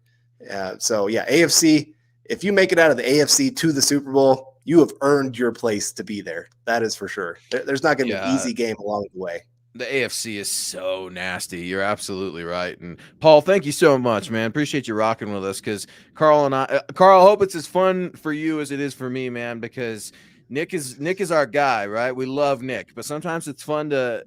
B: So yeah, AFC, if you make it out of the AFC to the Super Bowl, you have earned your place to be there. That is for sure. There's not going to be an easy game along the way.
A: The AFC is so nasty. You're absolutely right. And Paul, thank you so much, man. Appreciate you rocking with us because Carl, hope it's as fun for you as it is for me, man, because Nick is our guy, right? We love Nick, but sometimes it's fun to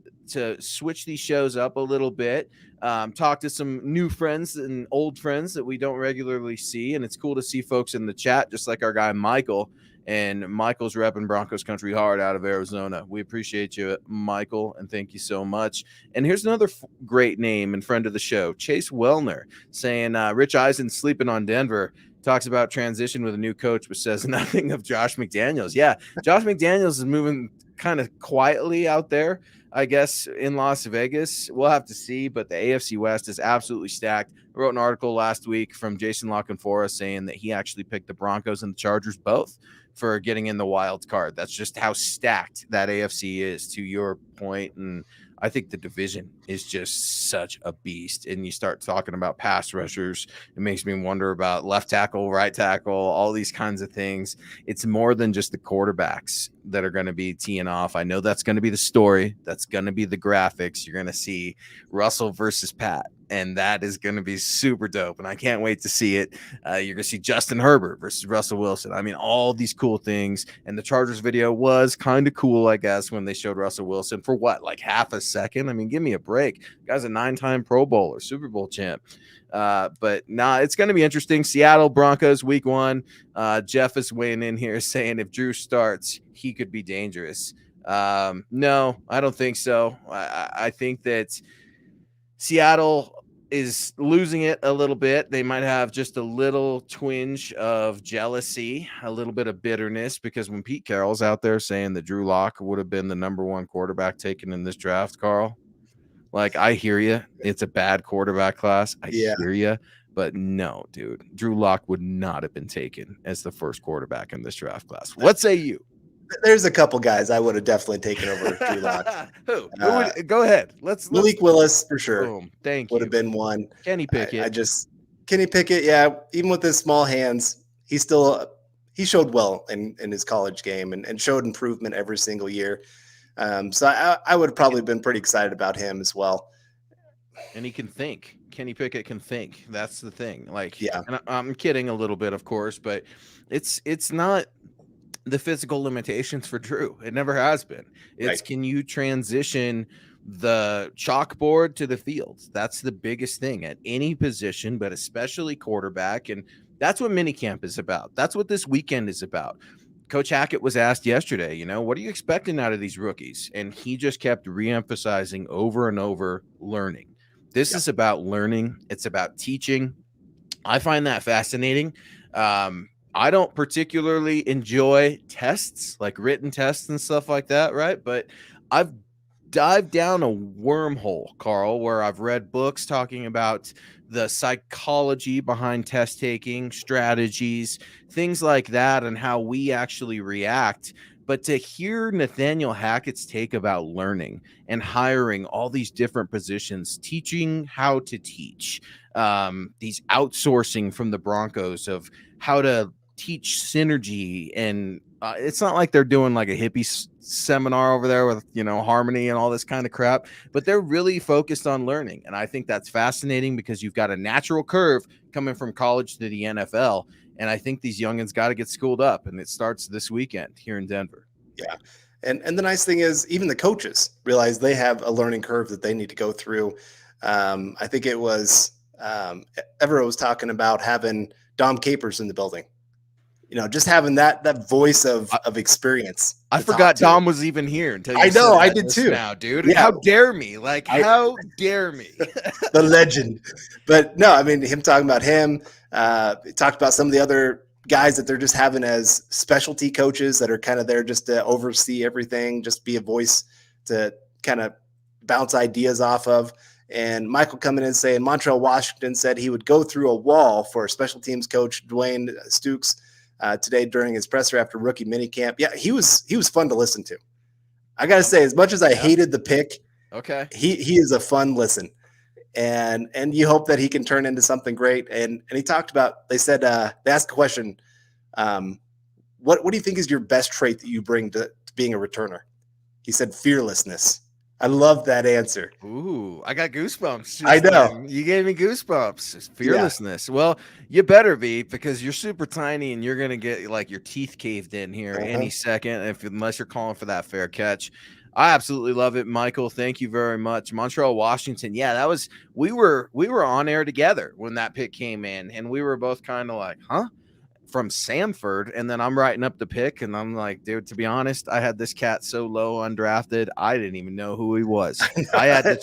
A: switch these shows up a little bit, talk to some new friends and old friends that we don't regularly see. And it's cool to see folks in the chat, just like our guy, Michael, and Michael's repping Broncos country hard out of Arizona. We appreciate you, Michael, and thank you so much. And here's another great name and friend of the show, Chase Wellner, saying Rich Eisen sleeping on Denver. Talks about transition with a new coach, but says nothing of Josh McDaniels. Yeah, Josh McDaniels is moving kind of quietly out there, I guess, in Las Vegas. We'll have to see, but the AFC West is absolutely stacked. I wrote an article last week from Jason LaConfora saying that he actually picked the Broncos and the Chargers both for getting in the wild card. That's just how stacked that AFC is, to your point. And I think the division is just such a beast. And you start talking about pass rushers, it makes me wonder about left tackle, right tackle, all these kinds of things. It's more than just the quarterbacks that are going to be teeing off. I know that's going to be the story. That's going to be the graphics. You're going to see Russell versus Pat. and that is going to be super dope. And I can't wait to see it. You're going to see Justin Herbert versus Russell Wilson. I mean, all these cool things. And the Chargers video was kind of cool, I guess, when they showed Russell Wilson for what, like half a second? I mean, give me a break. The guy's a 9-time Pro Bowler, Super Bowl champ. But it's going to be interesting. Seattle Broncos week 1. Jeff is weighing in here saying if Drew starts, he could be dangerous. No, I don't think so. I think that Seattle is losing it a little bit. They might have just a little twinge of jealousy, a little bit of bitterness, because when Pete Carroll's out there saying that Drew Lock would have been the number 1 quarterback taken in this draft, Carl, like, I hear you. It's a bad quarterback class. I hear you. But no, dude, Drew Lock would not have been taken as the first quarterback in this draft class. What say you?
B: There's a couple guys I would have definitely taken over Drew Lock.
A: Who go ahead. Let's
B: Malik Willis for sure.
A: Boom. Thank you.
B: Would have been one.
A: Kenny Pickett.
B: Kenny Pickett. Yeah, even with his small hands, he showed well in his college game and showed improvement every single year. So I would have probably been pretty excited about him as well.
A: And he can think. Kenny Pickett can think. That's the thing. Like,
B: yeah.
A: And I'm kidding a little bit, of course, but it's not the physical limitations for Drew. It never has been. It's Can you transition the chalkboard to the field? That's the biggest thing at any position, but especially quarterback. And that's what minicamp is about. That's what this weekend is about. Coach Hackett was asked yesterday, what are you expecting out of these rookies? And he just kept reemphasizing over and over learning. This is about learning. It's about teaching. I find that fascinating. I don't particularly enjoy tests, like written tests and stuff like that, right? But I've dived down a wormhole, Carl, where I've read books talking about the psychology behind test taking, strategies, things like that, and how we actually react. But to hear Nathaniel Hackett's take about learning and hiring all these different positions, teaching how to teach, these outsourcing from the Broncos of how to teach synergy, and it's not like they're doing like a hippie seminar over there with harmony and all this kind of crap, but they're really focused on learning. And I think that's fascinating because you've got a natural curve coming from college to the NFL, and I think these youngins got to get schooled up, and it starts this weekend here in Denver.
B: Yeah. And the nice thing is even the coaches realize they have a learning curve that they need to go through. I think it was Evero was talking about having Dom Capers in the building. Just having that voice of experience.
A: I forgot Dom was even here until you
B: I know,
A: said
B: I did too.
A: Now, dude. Yeah. How dare me? Like, how dare me?
B: The legend. But no, I mean, him talking about him, talked about some of the other guys that they're just having as specialty coaches that are kind of there just to oversee everything, just be a voice to kind of bounce ideas off of. And Michael coming in saying Montreal Washington said he would go through a wall for special teams coach Dwayne Stukes today during his presser after rookie minicamp. Yeah, he was fun to listen to. I got to say, as much as I hated the pick, he is a fun listen. And you hope that he can turn into something great. And he talked about, they said, they asked a question, what do you think is your best trait that you bring to being a returner? He said fearlessness. I love that answer.
A: Ooh, I got goosebumps.
B: I know.
A: You gave me goosebumps. Fearlessness. Yeah. Well, you better be, because you're super tiny and you're going to get like your teeth caved in here any second, unless you're calling for that fair catch. I absolutely love it, Michael. Thank you very much. Montreal, Washington. Yeah, we were on air together when that pick came in, and we were both kind of like, huh? From Samford. And then I'm writing up the pick, and I'm like, dude, to be honest, I had this cat so low undrafted, I didn't even know who he was. I had to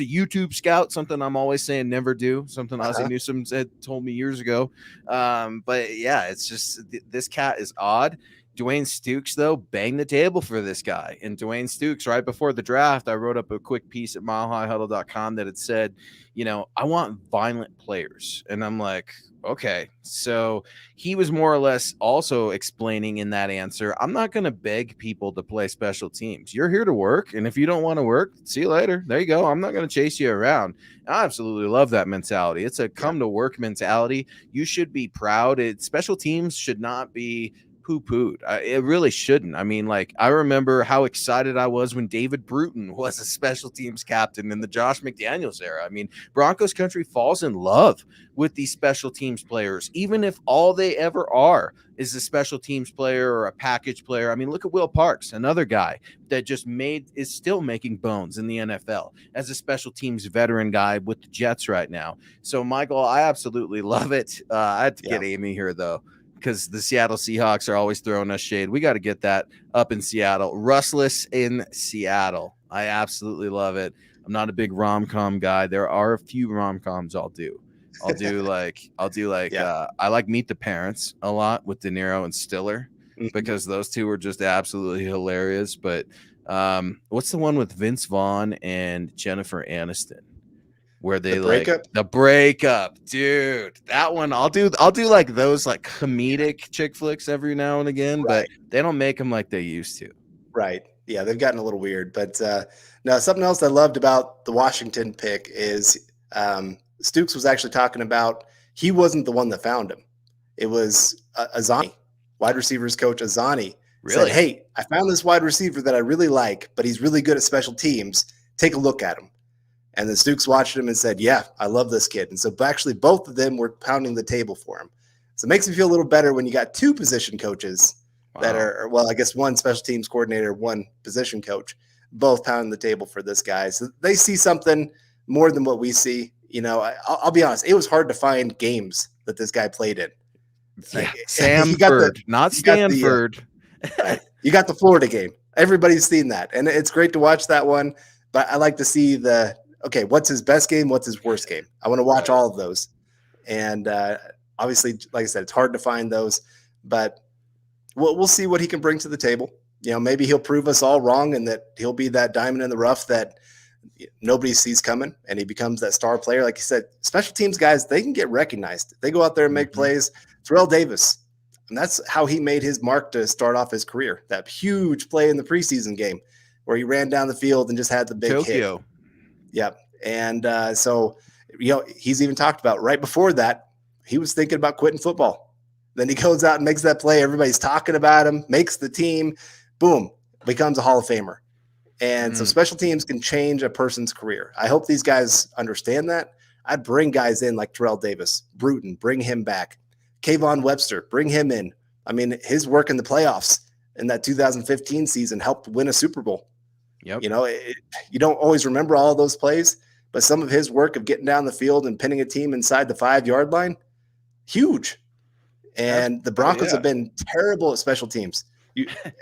A: YouTube scout, something I'm always saying never do, something Ozzie Newsome told me years ago. But yeah, it's just this cat is odd. Dwayne Stukes, though, banged the table for this guy. And Dwayne Stukes, right before the draft, I wrote up a quick piece at milehighhuddle.com that had said, I want violent players. And I'm like, okay. So he was more or less also explaining in that answer, I'm not going to beg people to play special teams. You're here to work. And if you don't want to work, see you later. There you go. I'm not going to chase you around. I absolutely love that mentality. It's a come to work mentality. You should be proud. Special teams should not be poo-pooed. It really shouldn't. I mean, like, I remember how excited I was when David Bruton was a special teams captain in the Josh McDaniels era. I mean, Broncos country falls in love with these special teams players, even if all they ever are is a special teams player or a package player. I mean, look at Will Parks, another guy that just is still making bones in the NFL as a special teams veteran guy with the Jets right now. So, Michael, I absolutely love it. I had to get Amy here, though, because the Seattle Seahawks are always throwing us shade. We got to get that up in Seattle. Rustless in Seattle. I absolutely love it. I'm not a big rom-com guy. There are a few rom-coms I'll do. I like Meet the Parents a lot with De Niro and Stiller, because those two were just absolutely hilarious. But what's the one with Vince Vaughn and Jennifer Aniston where they the breakup, dude? That one I'll do like those like comedic chick flicks every now and again, but they don't make them like they used to.
B: Right. Yeah, they've gotten a little weird. But no, something else I loved about the Washington pick is Stooks was actually talking about he wasn't the one that found him. It was Azani, wide receivers coach Azani.
A: Really?
B: Said, hey, I found this wide receiver that I really like, but he's really good at special teams. Take a look at him. And then Stooks watched him and said, yeah, I love this kid. And so actually both of them were pounding the table for him. So it makes me feel a little better when you got two position coaches that are, well, I guess one special teams coordinator, one position coach, both pounding the table for this guy. So they see something more than what we see. You know, I'll be honest, it was hard to find games that this guy played in.
A: Yeah, Samford, not Stanford.
B: Right. You got the Florida game. Everybody's seen that. And it's great to watch that one. But I like to see what's his best game? What's his worst game? I want to watch all of those. And obviously, like I said, it's hard to find those. But we'll see what he can bring to the table. You know, maybe he'll prove us all wrong and that he'll be that diamond in the rough that nobody sees coming, and he becomes that star player. Like you said, special teams guys, they can get recognized. They go out there and make plays. Terrell Davis, and that's how he made his mark to start off his career. That huge play in the preseason game where he ran down the field and just had the big hit. Yep. And so, you know, he's even talked about right before that, he was thinking about quitting football. Then he goes out and makes that play. Everybody's talking about him, makes the team, boom, becomes a Hall of Famer. And so special teams can change a person's career. I hope these guys understand that. I'd bring guys in like Terrell Davis, Bruton, bring him back. Kayvon Webster, bring him in. I mean, his work in the playoffs in that 2015 season helped win a Super Bowl.
A: Yep.
B: You know, you don't always remember all of those plays, but some of his work of getting down the field and pinning a team inside the 5-yard line, huge. And the Broncos have been terrible at special teams.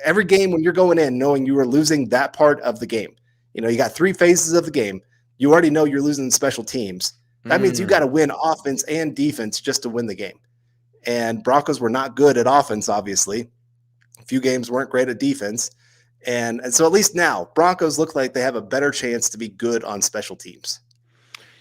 B: Every game when you're going in knowing you are losing that part of the game, you know, you got 3 phases of the game. You already know you're losing special teams. That means you got to win offense and defense just to win the game. And Broncos were not good at offense, obviously. A few games weren't great at defense. And so at least now, Broncos look like they have a better chance to be good on special teams.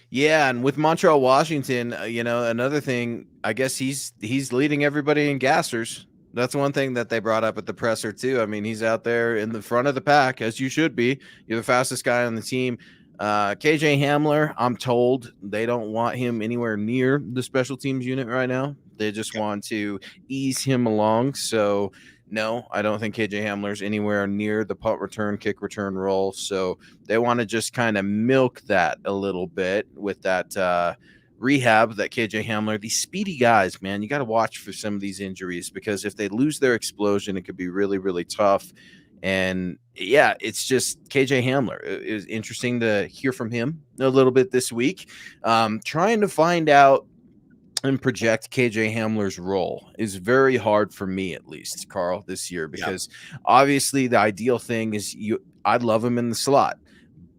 A: Yeah, and with Montreal Washington, you know, another thing, I guess he's leading everybody in gassers. That's one thing that they brought up at the presser too. I mean, he's out there in the front of the pack, as you should be. You're the fastest guy on the team. KJ Hamler, I'm told they don't want him anywhere near the special teams unit right now. They just want to ease him along. So no, I don't think KJ Hamler's anywhere near the punt return, kick return role. So they want to just kind of milk that a little bit with that rehab that KJ Hamler. These speedy guys, man, you got to watch for some of these injuries, because if they lose their explosion, it could be really, really tough. And yeah, it's just KJ Hamler. It was interesting to hear from him a little bit this week. Trying to find out and project KJ Hamler's role is very hard for me, at least, Carl, this year, because obviously the ideal thing is I'd love him in the slot.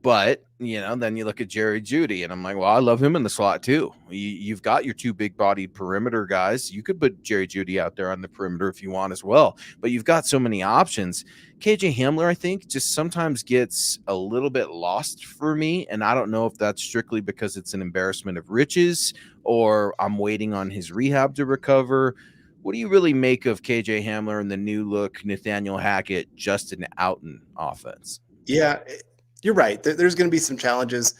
A: But, you know, then you look at Jeudy, and I'm like, well, I love him in the slot too. You've got your 2 big-bodied perimeter guys. You could put Jeudy out there on the perimeter if you want as well. But you've got so many options. KJ Hamler, I think, just sometimes gets a little bit lost for me, and I don't know if that's strictly because it's an embarrassment of riches or I'm waiting on his rehab to recover. What do you really make of KJ Hamler and the new look Nathaniel Hackett, Justin Outen offense?
B: Yeah, you're right. There's going to be some challenges.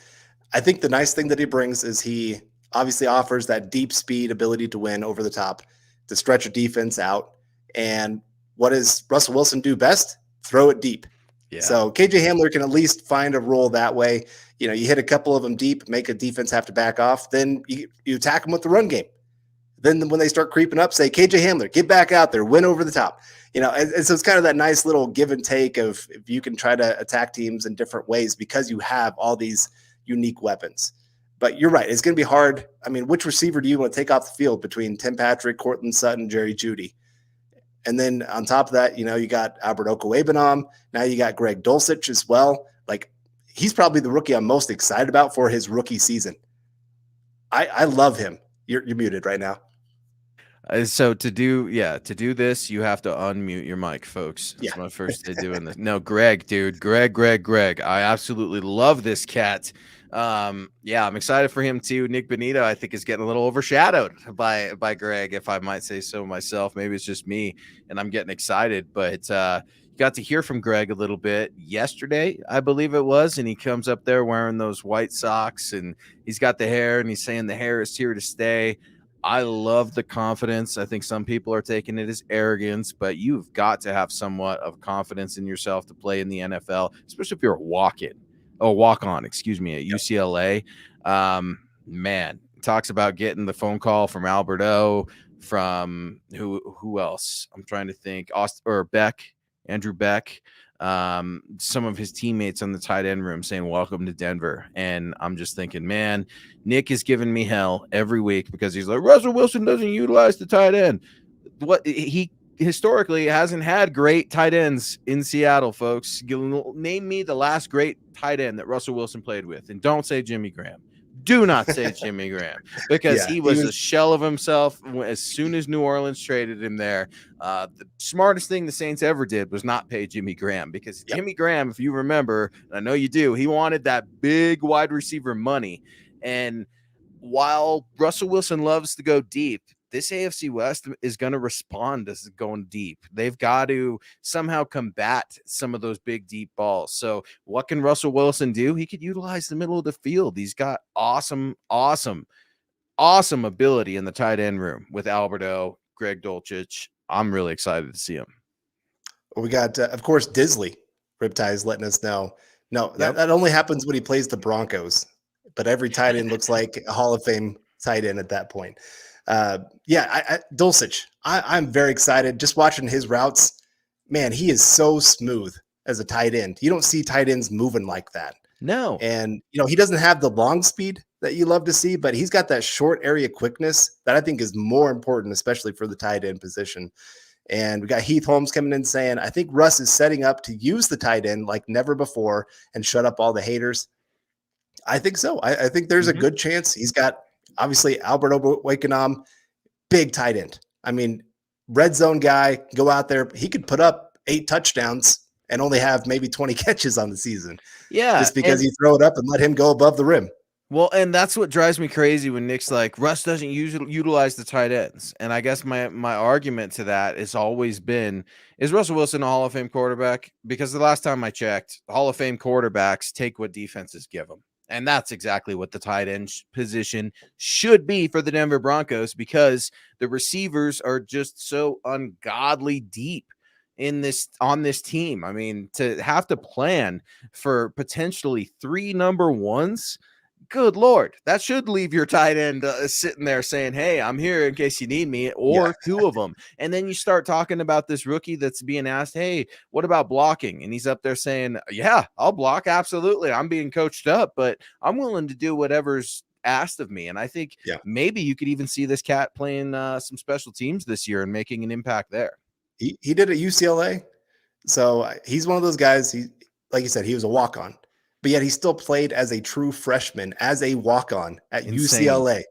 B: I think the nice thing that he brings is he obviously offers that deep speed ability to win over the top, to stretch a defense out. And what does Russell Wilson do best? Throw it deep.
A: Yeah.
B: So KJ Hamler can at least find a role that way. You hit a couple of them deep, make a defense have to back off. Then you attack them with the run game. Then when they start creeping up, say, KJ Hamler, get back out there, win over the top. And so it's kind of that nice little give and take of if you can try to attack teams in different ways because you have all these unique weapons. But you're right. It's going to be hard. I mean, which receiver do you want to take off the field between Tim Patrick, Cortland Sutton, Jerry Jeudy? And then on top of that, you got Albert Okwuegbunam. Now you got Greg Dulcich as well. Like, he's probably the rookie I'm most excited about for his rookie season. I love him. You're muted right now.
A: So to do this, you have to unmute your mic, folks. That's my first day doing this. No, Greg, dude. Greg. I absolutely love this cat. I'm excited for him too. Nick Bonito, I think, is getting a little overshadowed by Greg, if I might say so myself. Maybe it's just me and I'm getting excited, but got to hear from Greg a little bit yesterday, I believe it was, and he comes up there wearing those white socks and he's got the hair and he's saying the hair is here to stay. I love the confidence. I think some people are taking it as arrogance, but you've got to have somewhat of confidence in yourself to play in the NFL, especially if you're a walk-on, at UCLA. Man, talks about getting the phone call from Albert O, from who else? I'm trying to think. Andrew Beck, some of his teammates on the tight end room saying, welcome to Denver. And I'm just thinking, man, Nick is giving me hell every week because he's like, Russell Wilson doesn't utilize the tight end. What he historically hasn't had great tight ends in Seattle, folks. Name me the last great tight end that Russell Wilson played with. And don't say Jimmy Graham. Do not say Jimmy Graham, because he was a shell of himself as soon as New Orleans traded him there. The smartest thing the Saints ever did was not pay Jimmy Graham, because Jimmy Graham, if you remember, and I know you do, he wanted that big wide receiver money. And while Russell Wilson loves to go deep, this AFC West is going to respond as going deep. They've got to somehow combat some of those big, deep balls. So what can Russell Wilson do? He could utilize the middle of the field. He's got awesome ability in the tight end room with Alberto, Greg Dulcich. I'm really excited to see him.
B: Well, we got, of course, Disley Riptide's letting us know. No, that only happens when he plays the Broncos. But every tight end looks like a Hall of Fame tight end at that point. Dulcich, I'm very excited just watching his routes. Man, he is so smooth as a tight end. You don't see tight ends moving like that.
A: No.
B: And, he doesn't have the long speed that you love to see, but he's got that short area quickness that I think is more important, especially for the tight end position. And we got Heath Holmes coming in saying, I think Russ is setting up to use the tight end like never before and shut up all the haters. I think so. I think there's a good chance. He's got, obviously, Albert Okwuegbunam, big tight end. I mean, red zone guy, go out there. He could put up 8 touchdowns and only have maybe 20 catches on the season.
A: Yeah.
B: Just because you throw it up and let him go above the rim.
A: Well, and that's what drives me crazy when Nick's like, Russ doesn't utilize the tight ends. And I guess my argument to that has always been, is Russell Wilson a Hall of Fame quarterback? Because the last time I checked, Hall of Fame quarterbacks take what defenses give them. And that's exactly what the tight end position should be for the Denver Broncos, because the receivers are just so ungodly deep on this team. I mean, to have to plan for potentially 3 number ones, good Lord, that should leave your tight end sitting there saying, hey, I'm here in case you need me, or 2 of them. And then you start talking about this rookie that's being asked, hey, what about blocking? And he's up there saying, yeah, I'll block. Absolutely. I'm being coached up, but I'm willing to do whatever's asked of me. And I think maybe you could even see this cat playing some special teams this year and making an impact there.
B: He did at UCLA. So he's one of those guys. He, like you said, he was a walk-on. But yet he still played as a true freshman, as a walk-on at UCLA.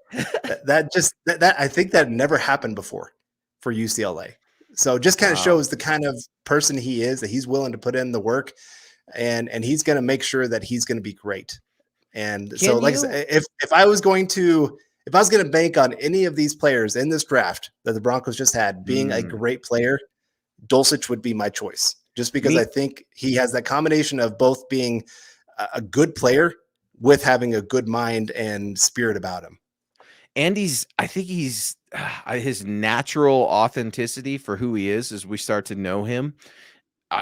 B: that I think that never happened before for UCLA. So just kind of shows the kind of person he is, that he's willing to put in the work, and he's going to make sure that he's going to be great. And I said, if I was going to bank on any of these players in this draft that the Broncos just had being a great player, Dulcich would be my choice, just because I think he has that combination of both being a good player with having a good mind and spirit about him.
A: And I think he's his natural authenticity for who he is as we start to know him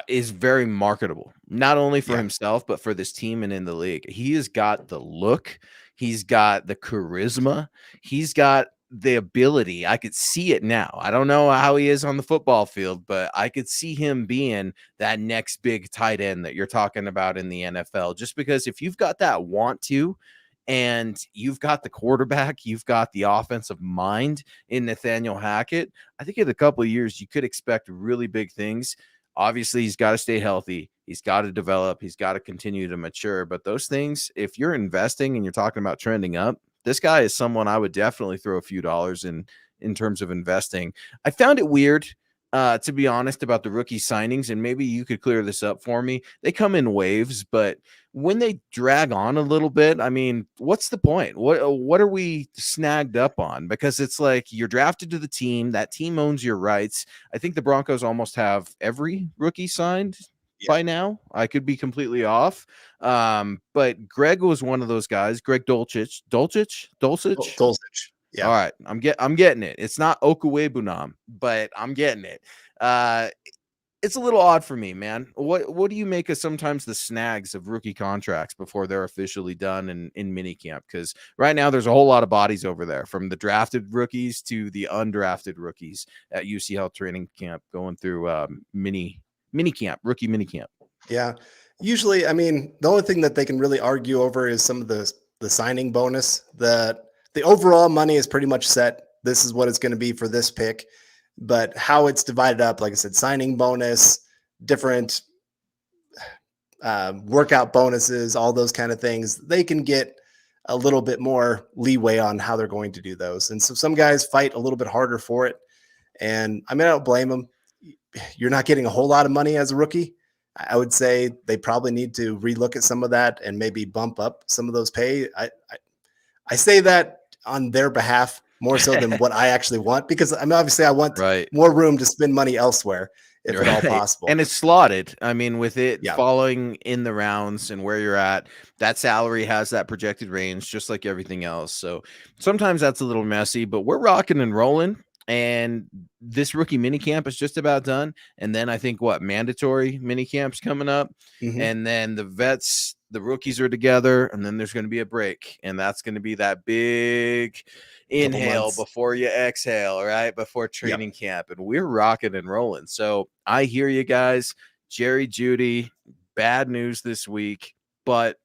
A: is very marketable, not only for
B: Yeah.
A: himself, but for this team and in the league. He has got the look, he's got the charisma, he's got the ability. I could see it now. I don't know how he is on the football field, but I could see him being that next big tight end that you're talking about in the NFL. Just because if you've got that want to, and you've got the quarterback, you've got the offensive mind in Nathaniel Hackett, I think in a couple of years you could expect really big things. Obviously, he's got to stay healthy. He's got to develop. He's got to continue to mature. But those things, if you're investing and you're talking about trending up, this guy is someone I would definitely throw a few dollars in terms of investing. I found it weird, to be honest, about the rookie signings, and maybe you could clear this up for me. They come in waves, but when they drag on a little bit, I mean, what's the point? What are we snagged up on? Because it's like you're drafted to the team, that team owns your rights. I think the Broncos almost have every rookie signed
B: Yeah.
A: by now. I could be completely off. But Greg was one of those guys, Greg Dulcich.
B: Dulcich.
A: All
B: Yeah.
A: right, I'm getting it. It's not Okuwebunam, but I'm getting it. It's a little odd for me, man. What do you make of sometimes the snags of rookie contracts before they're officially done in minicamp? Because right now there's a whole lot of bodies over there, from the drafted rookies to the undrafted rookies at UC Health Training Camp, going through rookie mini camp.
B: Yeah. Usually, I mean, the only thing that they can really argue over is some of the signing bonus. The overall money is pretty much set. This is what it's going to be for this pick. But how it's divided up, like I said, signing bonus, different workout bonuses, all those kind of things, they can get a little bit more leeway on how they're going to do those. And so some guys fight a little bit harder for it. And I mean, I don't blame them. You're not getting a whole lot of money as a rookie. I would say they probably need to relook at some of that and maybe bump up some of those pay. I say that on their behalf more so than what I actually want, because I mean, obviously I want more room to spend money elsewhere if at all possible.
A: And it's slotted. I mean, with it
B: Yeah.
A: following in the rounds and where you're at, that salary has that projected range, just like everything else. So sometimes that's a little messy, but we're rocking and rolling. And this rookie mini camp is just about done. And then I think mandatory mini camps coming up.
B: Mhm.
A: And then the vets, the rookies are together, and then there's going to be a break. And that's going to be that big inhale before you exhale, right? Before training camp. And we're rocking and rolling. So I hear you guys. Jerry Jeudy, bad news this week, but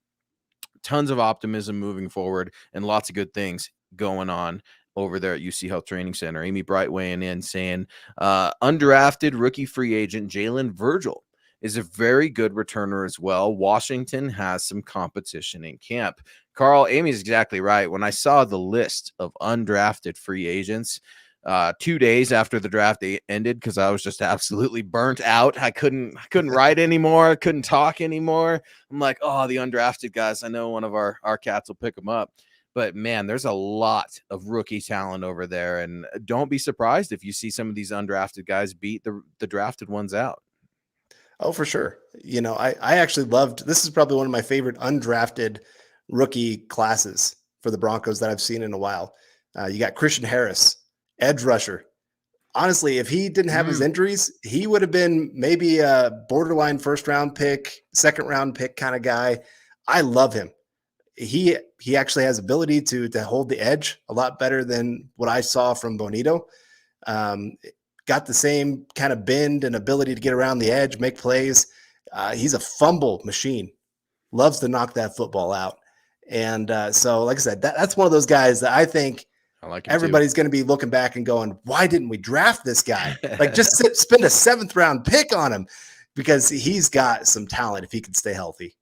A: tons of optimism moving forward and lots of good things going on over there at UC Health Training Center. Amy Bright weighing in saying undrafted rookie free agent Jalen Virgil is a very good returner as well. Washington has some competition in camp. Carl, Amy's exactly right. When I saw the list of undrafted free agents 2 days after the draft ended, because I was just absolutely burnt out. I couldn't write anymore. Couldn't talk anymore. I'm like, oh, the undrafted guys. I know one of our cats will pick them up. But, man, there's a lot of rookie talent over there. And don't be surprised if you see some of these undrafted guys beat the drafted ones out.
B: Oh, for sure. You know, I actually loved, this is probably one of my favorite undrafted rookie classes for the Broncos that I've seen in a while. You got Christian Harris, edge rusher. Honestly, if he didn't have his injuries, he would have been maybe a borderline first-round pick, second-round pick kind of guy. I love him. He actually has ability to hold the edge a lot better than what I saw from Bonito. Got the same kind of bend and ability to get around the edge, make plays. He's a fumble machine. Loves to knock that football out. And so, like I said, that's one of those guys that I think everybody's going to be looking back and going, why didn't we draft this guy? Like, just spend a 7th round pick on him, because he's got some talent if he can stay healthy.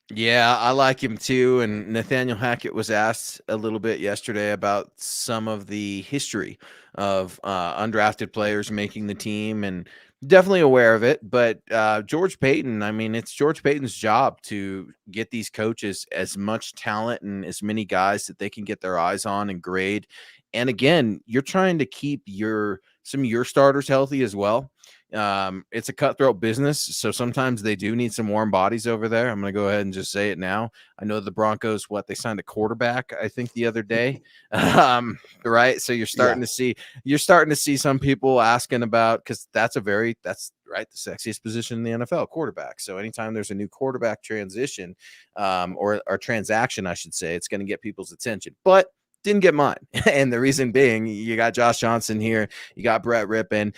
A: Yeah, I like him too. And Nathaniel Hackett was asked a little bit yesterday about some of the history of undrafted players making the team, and definitely aware of it. But George Paton, I mean, it's George Paton's job to get these coaches as much talent and as many guys that they can get their eyes on and grade. And again, you're trying to keep some of your starters healthy as well. It's a cutthroat business, so sometimes they do need some warm bodies over there. I'm going to go ahead and just say it now. I know the Broncos, they signed a quarterback, I think, the other day. Right. So you're starting to see some people asking about, because that's right, the sexiest position in the NFL, quarterback. So anytime there's a new quarterback transition, or transaction, I should say, it's going to get people's attention. But didn't get mine. And the reason being, you got Josh Johnson here, you got Brett Rippon.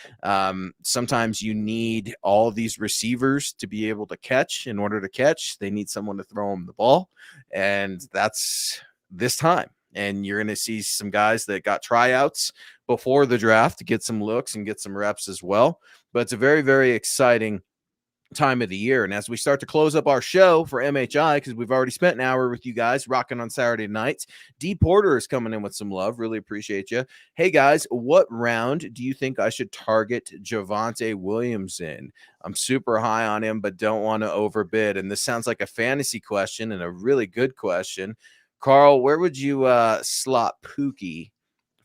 A: Sometimes you need all these receivers to be able to catch. In order to catch, they need someone to throw them the ball. And that's this time. And you're going to see some guys that got tryouts before the draft to get some looks and get some reps as well. But it's a very, very exciting time of the year. And as we start to close up our show for MHI, because we've already spent an hour with you guys rocking on Saturday nights, D Porter is coming in with some love. Really appreciate you. Hey guys, what round do you think I should target Javonte Williams in? I'm super high on him, but don't want to overbid. And this sounds like a fantasy question and a really good question. Carl, where would you slot Pookie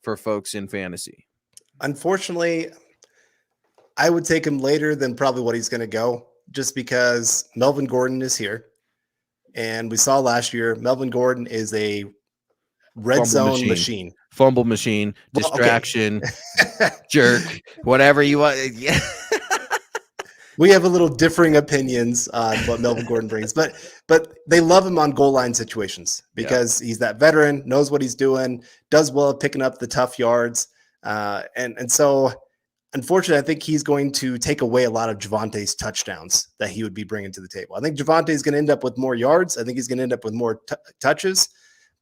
A: for folks in fantasy?
B: Unfortunately, I would take him later than probably what he's going to go, just because Melvin Gordon is here. And we saw last year, Melvin Gordon is a red zone machine.
A: Fumble machine, distraction, jerk, whatever you want. Yeah.
B: We have a little differing opinions on what Melvin Gordon brings, but they love him on goal line situations because he's that veteran, knows what he's doing, does well at picking up the tough yards. And so unfortunately, I think he's going to take away a lot of Javonte's touchdowns that he would be bringing to the table. I think Javonte is going to end up with more yards. I think he's going to end up with more touches,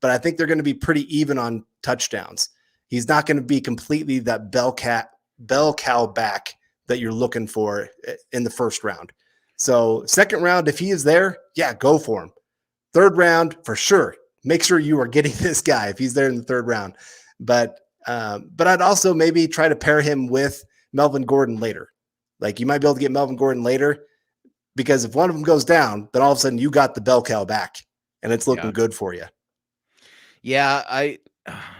B: but I think they're going to be pretty even on touchdowns. He's not going to be completely that bell cow back that you're looking for in the first round. So second round, if he is there, go for him. Third round, for sure. Make sure you are getting this guy if he's there in the third round. But I'd also maybe try to pair him with Melvin Gordon later. Like you might be able to get Melvin Gordon later, because if one of them goes down, then all of a sudden you got the bell cow back and it's looking good for you.
A: Yeah, I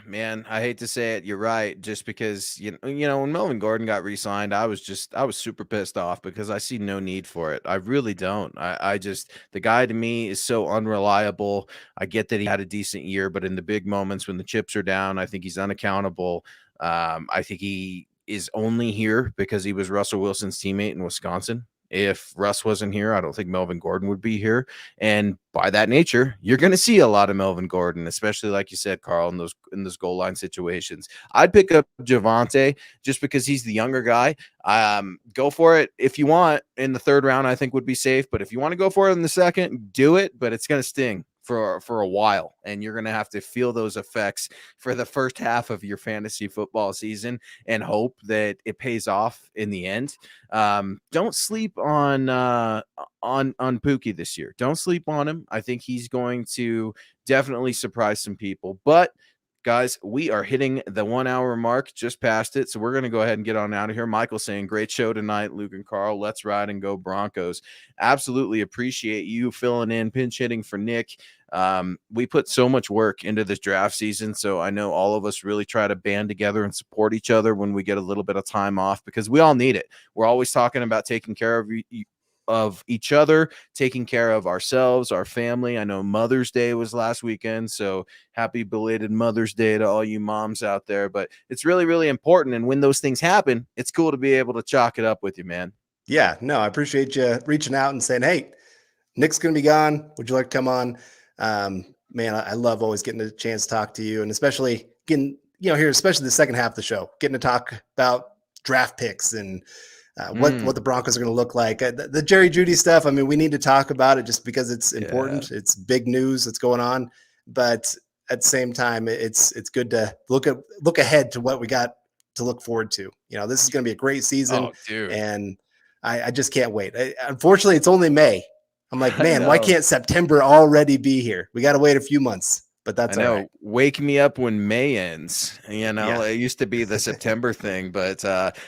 A: hate to say it. You're right. Just because, when Melvin Gordon got re-signed, I was super pissed off because I see no need for it. I really don't. The guy to me is so unreliable. I get that he had a decent year, but in the big moments when the chips are down, I think he's unaccountable. I think he is only here because he was Russell Wilson's teammate in Wisconsin. If Russ wasn't here, I don't think Melvin Gordon would be here. And by that nature, you're going to see a lot of Melvin Gordon, especially like you said, Carl, in those goal line situations. I'd pick up Javonte just because he's the younger guy. Go for it if you want in the third round. I think would be safe. But if you want to go for it in the second, do it. But it's going to sting for a while, and you're going to have to feel those effects for the first half of your fantasy football season and hope that it pays off in the end. Don't sleep on Pookie this year. Don't sleep on him. I think he's going to definitely surprise some people. But guys, we are hitting the 1 hour mark, just past it. So we're going to go ahead and get on out of here. Michael saying, great show tonight, Luke and Carl. Let's ride and go Broncos. Absolutely appreciate you filling in, pinch hitting for Nick. We put so much work into this draft season. So I know all of us really try to band together and support each other when we get a little bit of time off, because we all need it. We're always talking about taking care of each other, taking care of ourselves, our family. I know Mother's Day was last weekend, so happy belated Mother's Day to all you moms out there. But it's really, really important. And when those things happen, it's cool to be able to chalk it up with you, man.
B: Yeah, no, I appreciate you reaching out and saying, hey, Nick's going to be gone. Would you like to come on? Man, I love always getting a chance to talk to you, and especially getting, here, especially the second half of the show, getting to talk about draft picks and what the Broncos are going to look like. The Jerry Jeudy stuff, I mean, we need to talk about it just because it's important. Yeah. It's big news that's going on. But at the same time, it's good to look ahead to what we got to look forward to. This is going to be a great season. And I just can't wait. Unfortunately, it's only May. I'm like, man, why can't September already be here? We got to wait a few months. But that's all right.
A: Wake me up when May ends. It used to be the September thing, but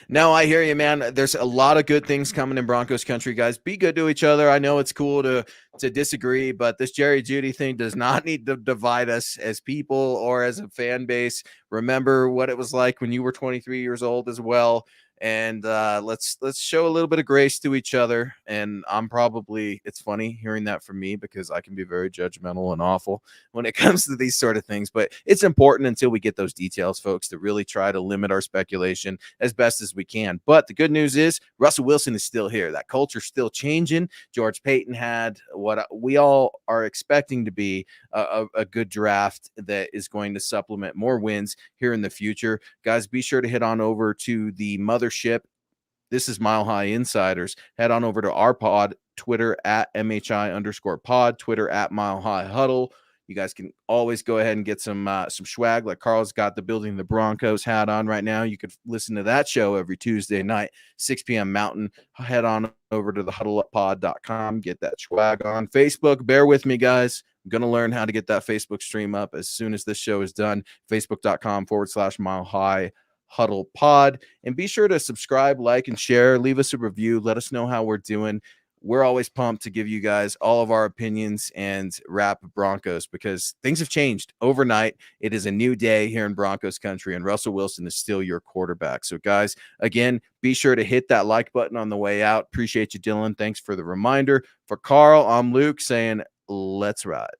A: no, I hear you, man. There's a lot of good things coming in Broncos country, guys. Be good to each other. I know it's cool to disagree, but this Jerry Jeudy thing does not need to divide us as people or as a fan base. Remember what it was like when you were 23 years old as well. and let's show a little bit of grace to each other. And it's funny hearing that from me because I can be very judgmental and awful when it comes to these sort of things, but it's important until we get those details, folks, to really try to limit our speculation as best as we can. But the good news is Russell Wilson is still here. That culture's still changing. George Payton had what we all are expecting to be a good draft that is going to supplement more wins here in the future. Guys, be sure to head on over to the mothership. This is Mile High Insiders. Head on over to our pod, Twitter at MHI_pod, Twitter at Mile High Huddle. You guys can always go ahead and get some swag, like Carl's got the Building the Broncos hat on right now. You could listen to that show every Tuesday night, 6 p.m. Mountain. Head on over to the huddleuppod.com, get that swag on. Facebook, bear with me, guys. I'm going to learn how to get that Facebook stream up as soon as this show is done. Facebook.com/Mile High Huddle Pod. And be sure to subscribe, like, and share. Leave us a review. Let us know how we're doing. We're always pumped to give you guys all of our opinions and wrap Broncos because things have changed overnight. It is a new day here in Broncos country, and Russell Wilson is still your quarterback. So, guys, again, be sure to hit that like button on the way out. Appreciate you, Dylan. Thanks for the reminder. For Carl, I'm Luke saying, let's ride.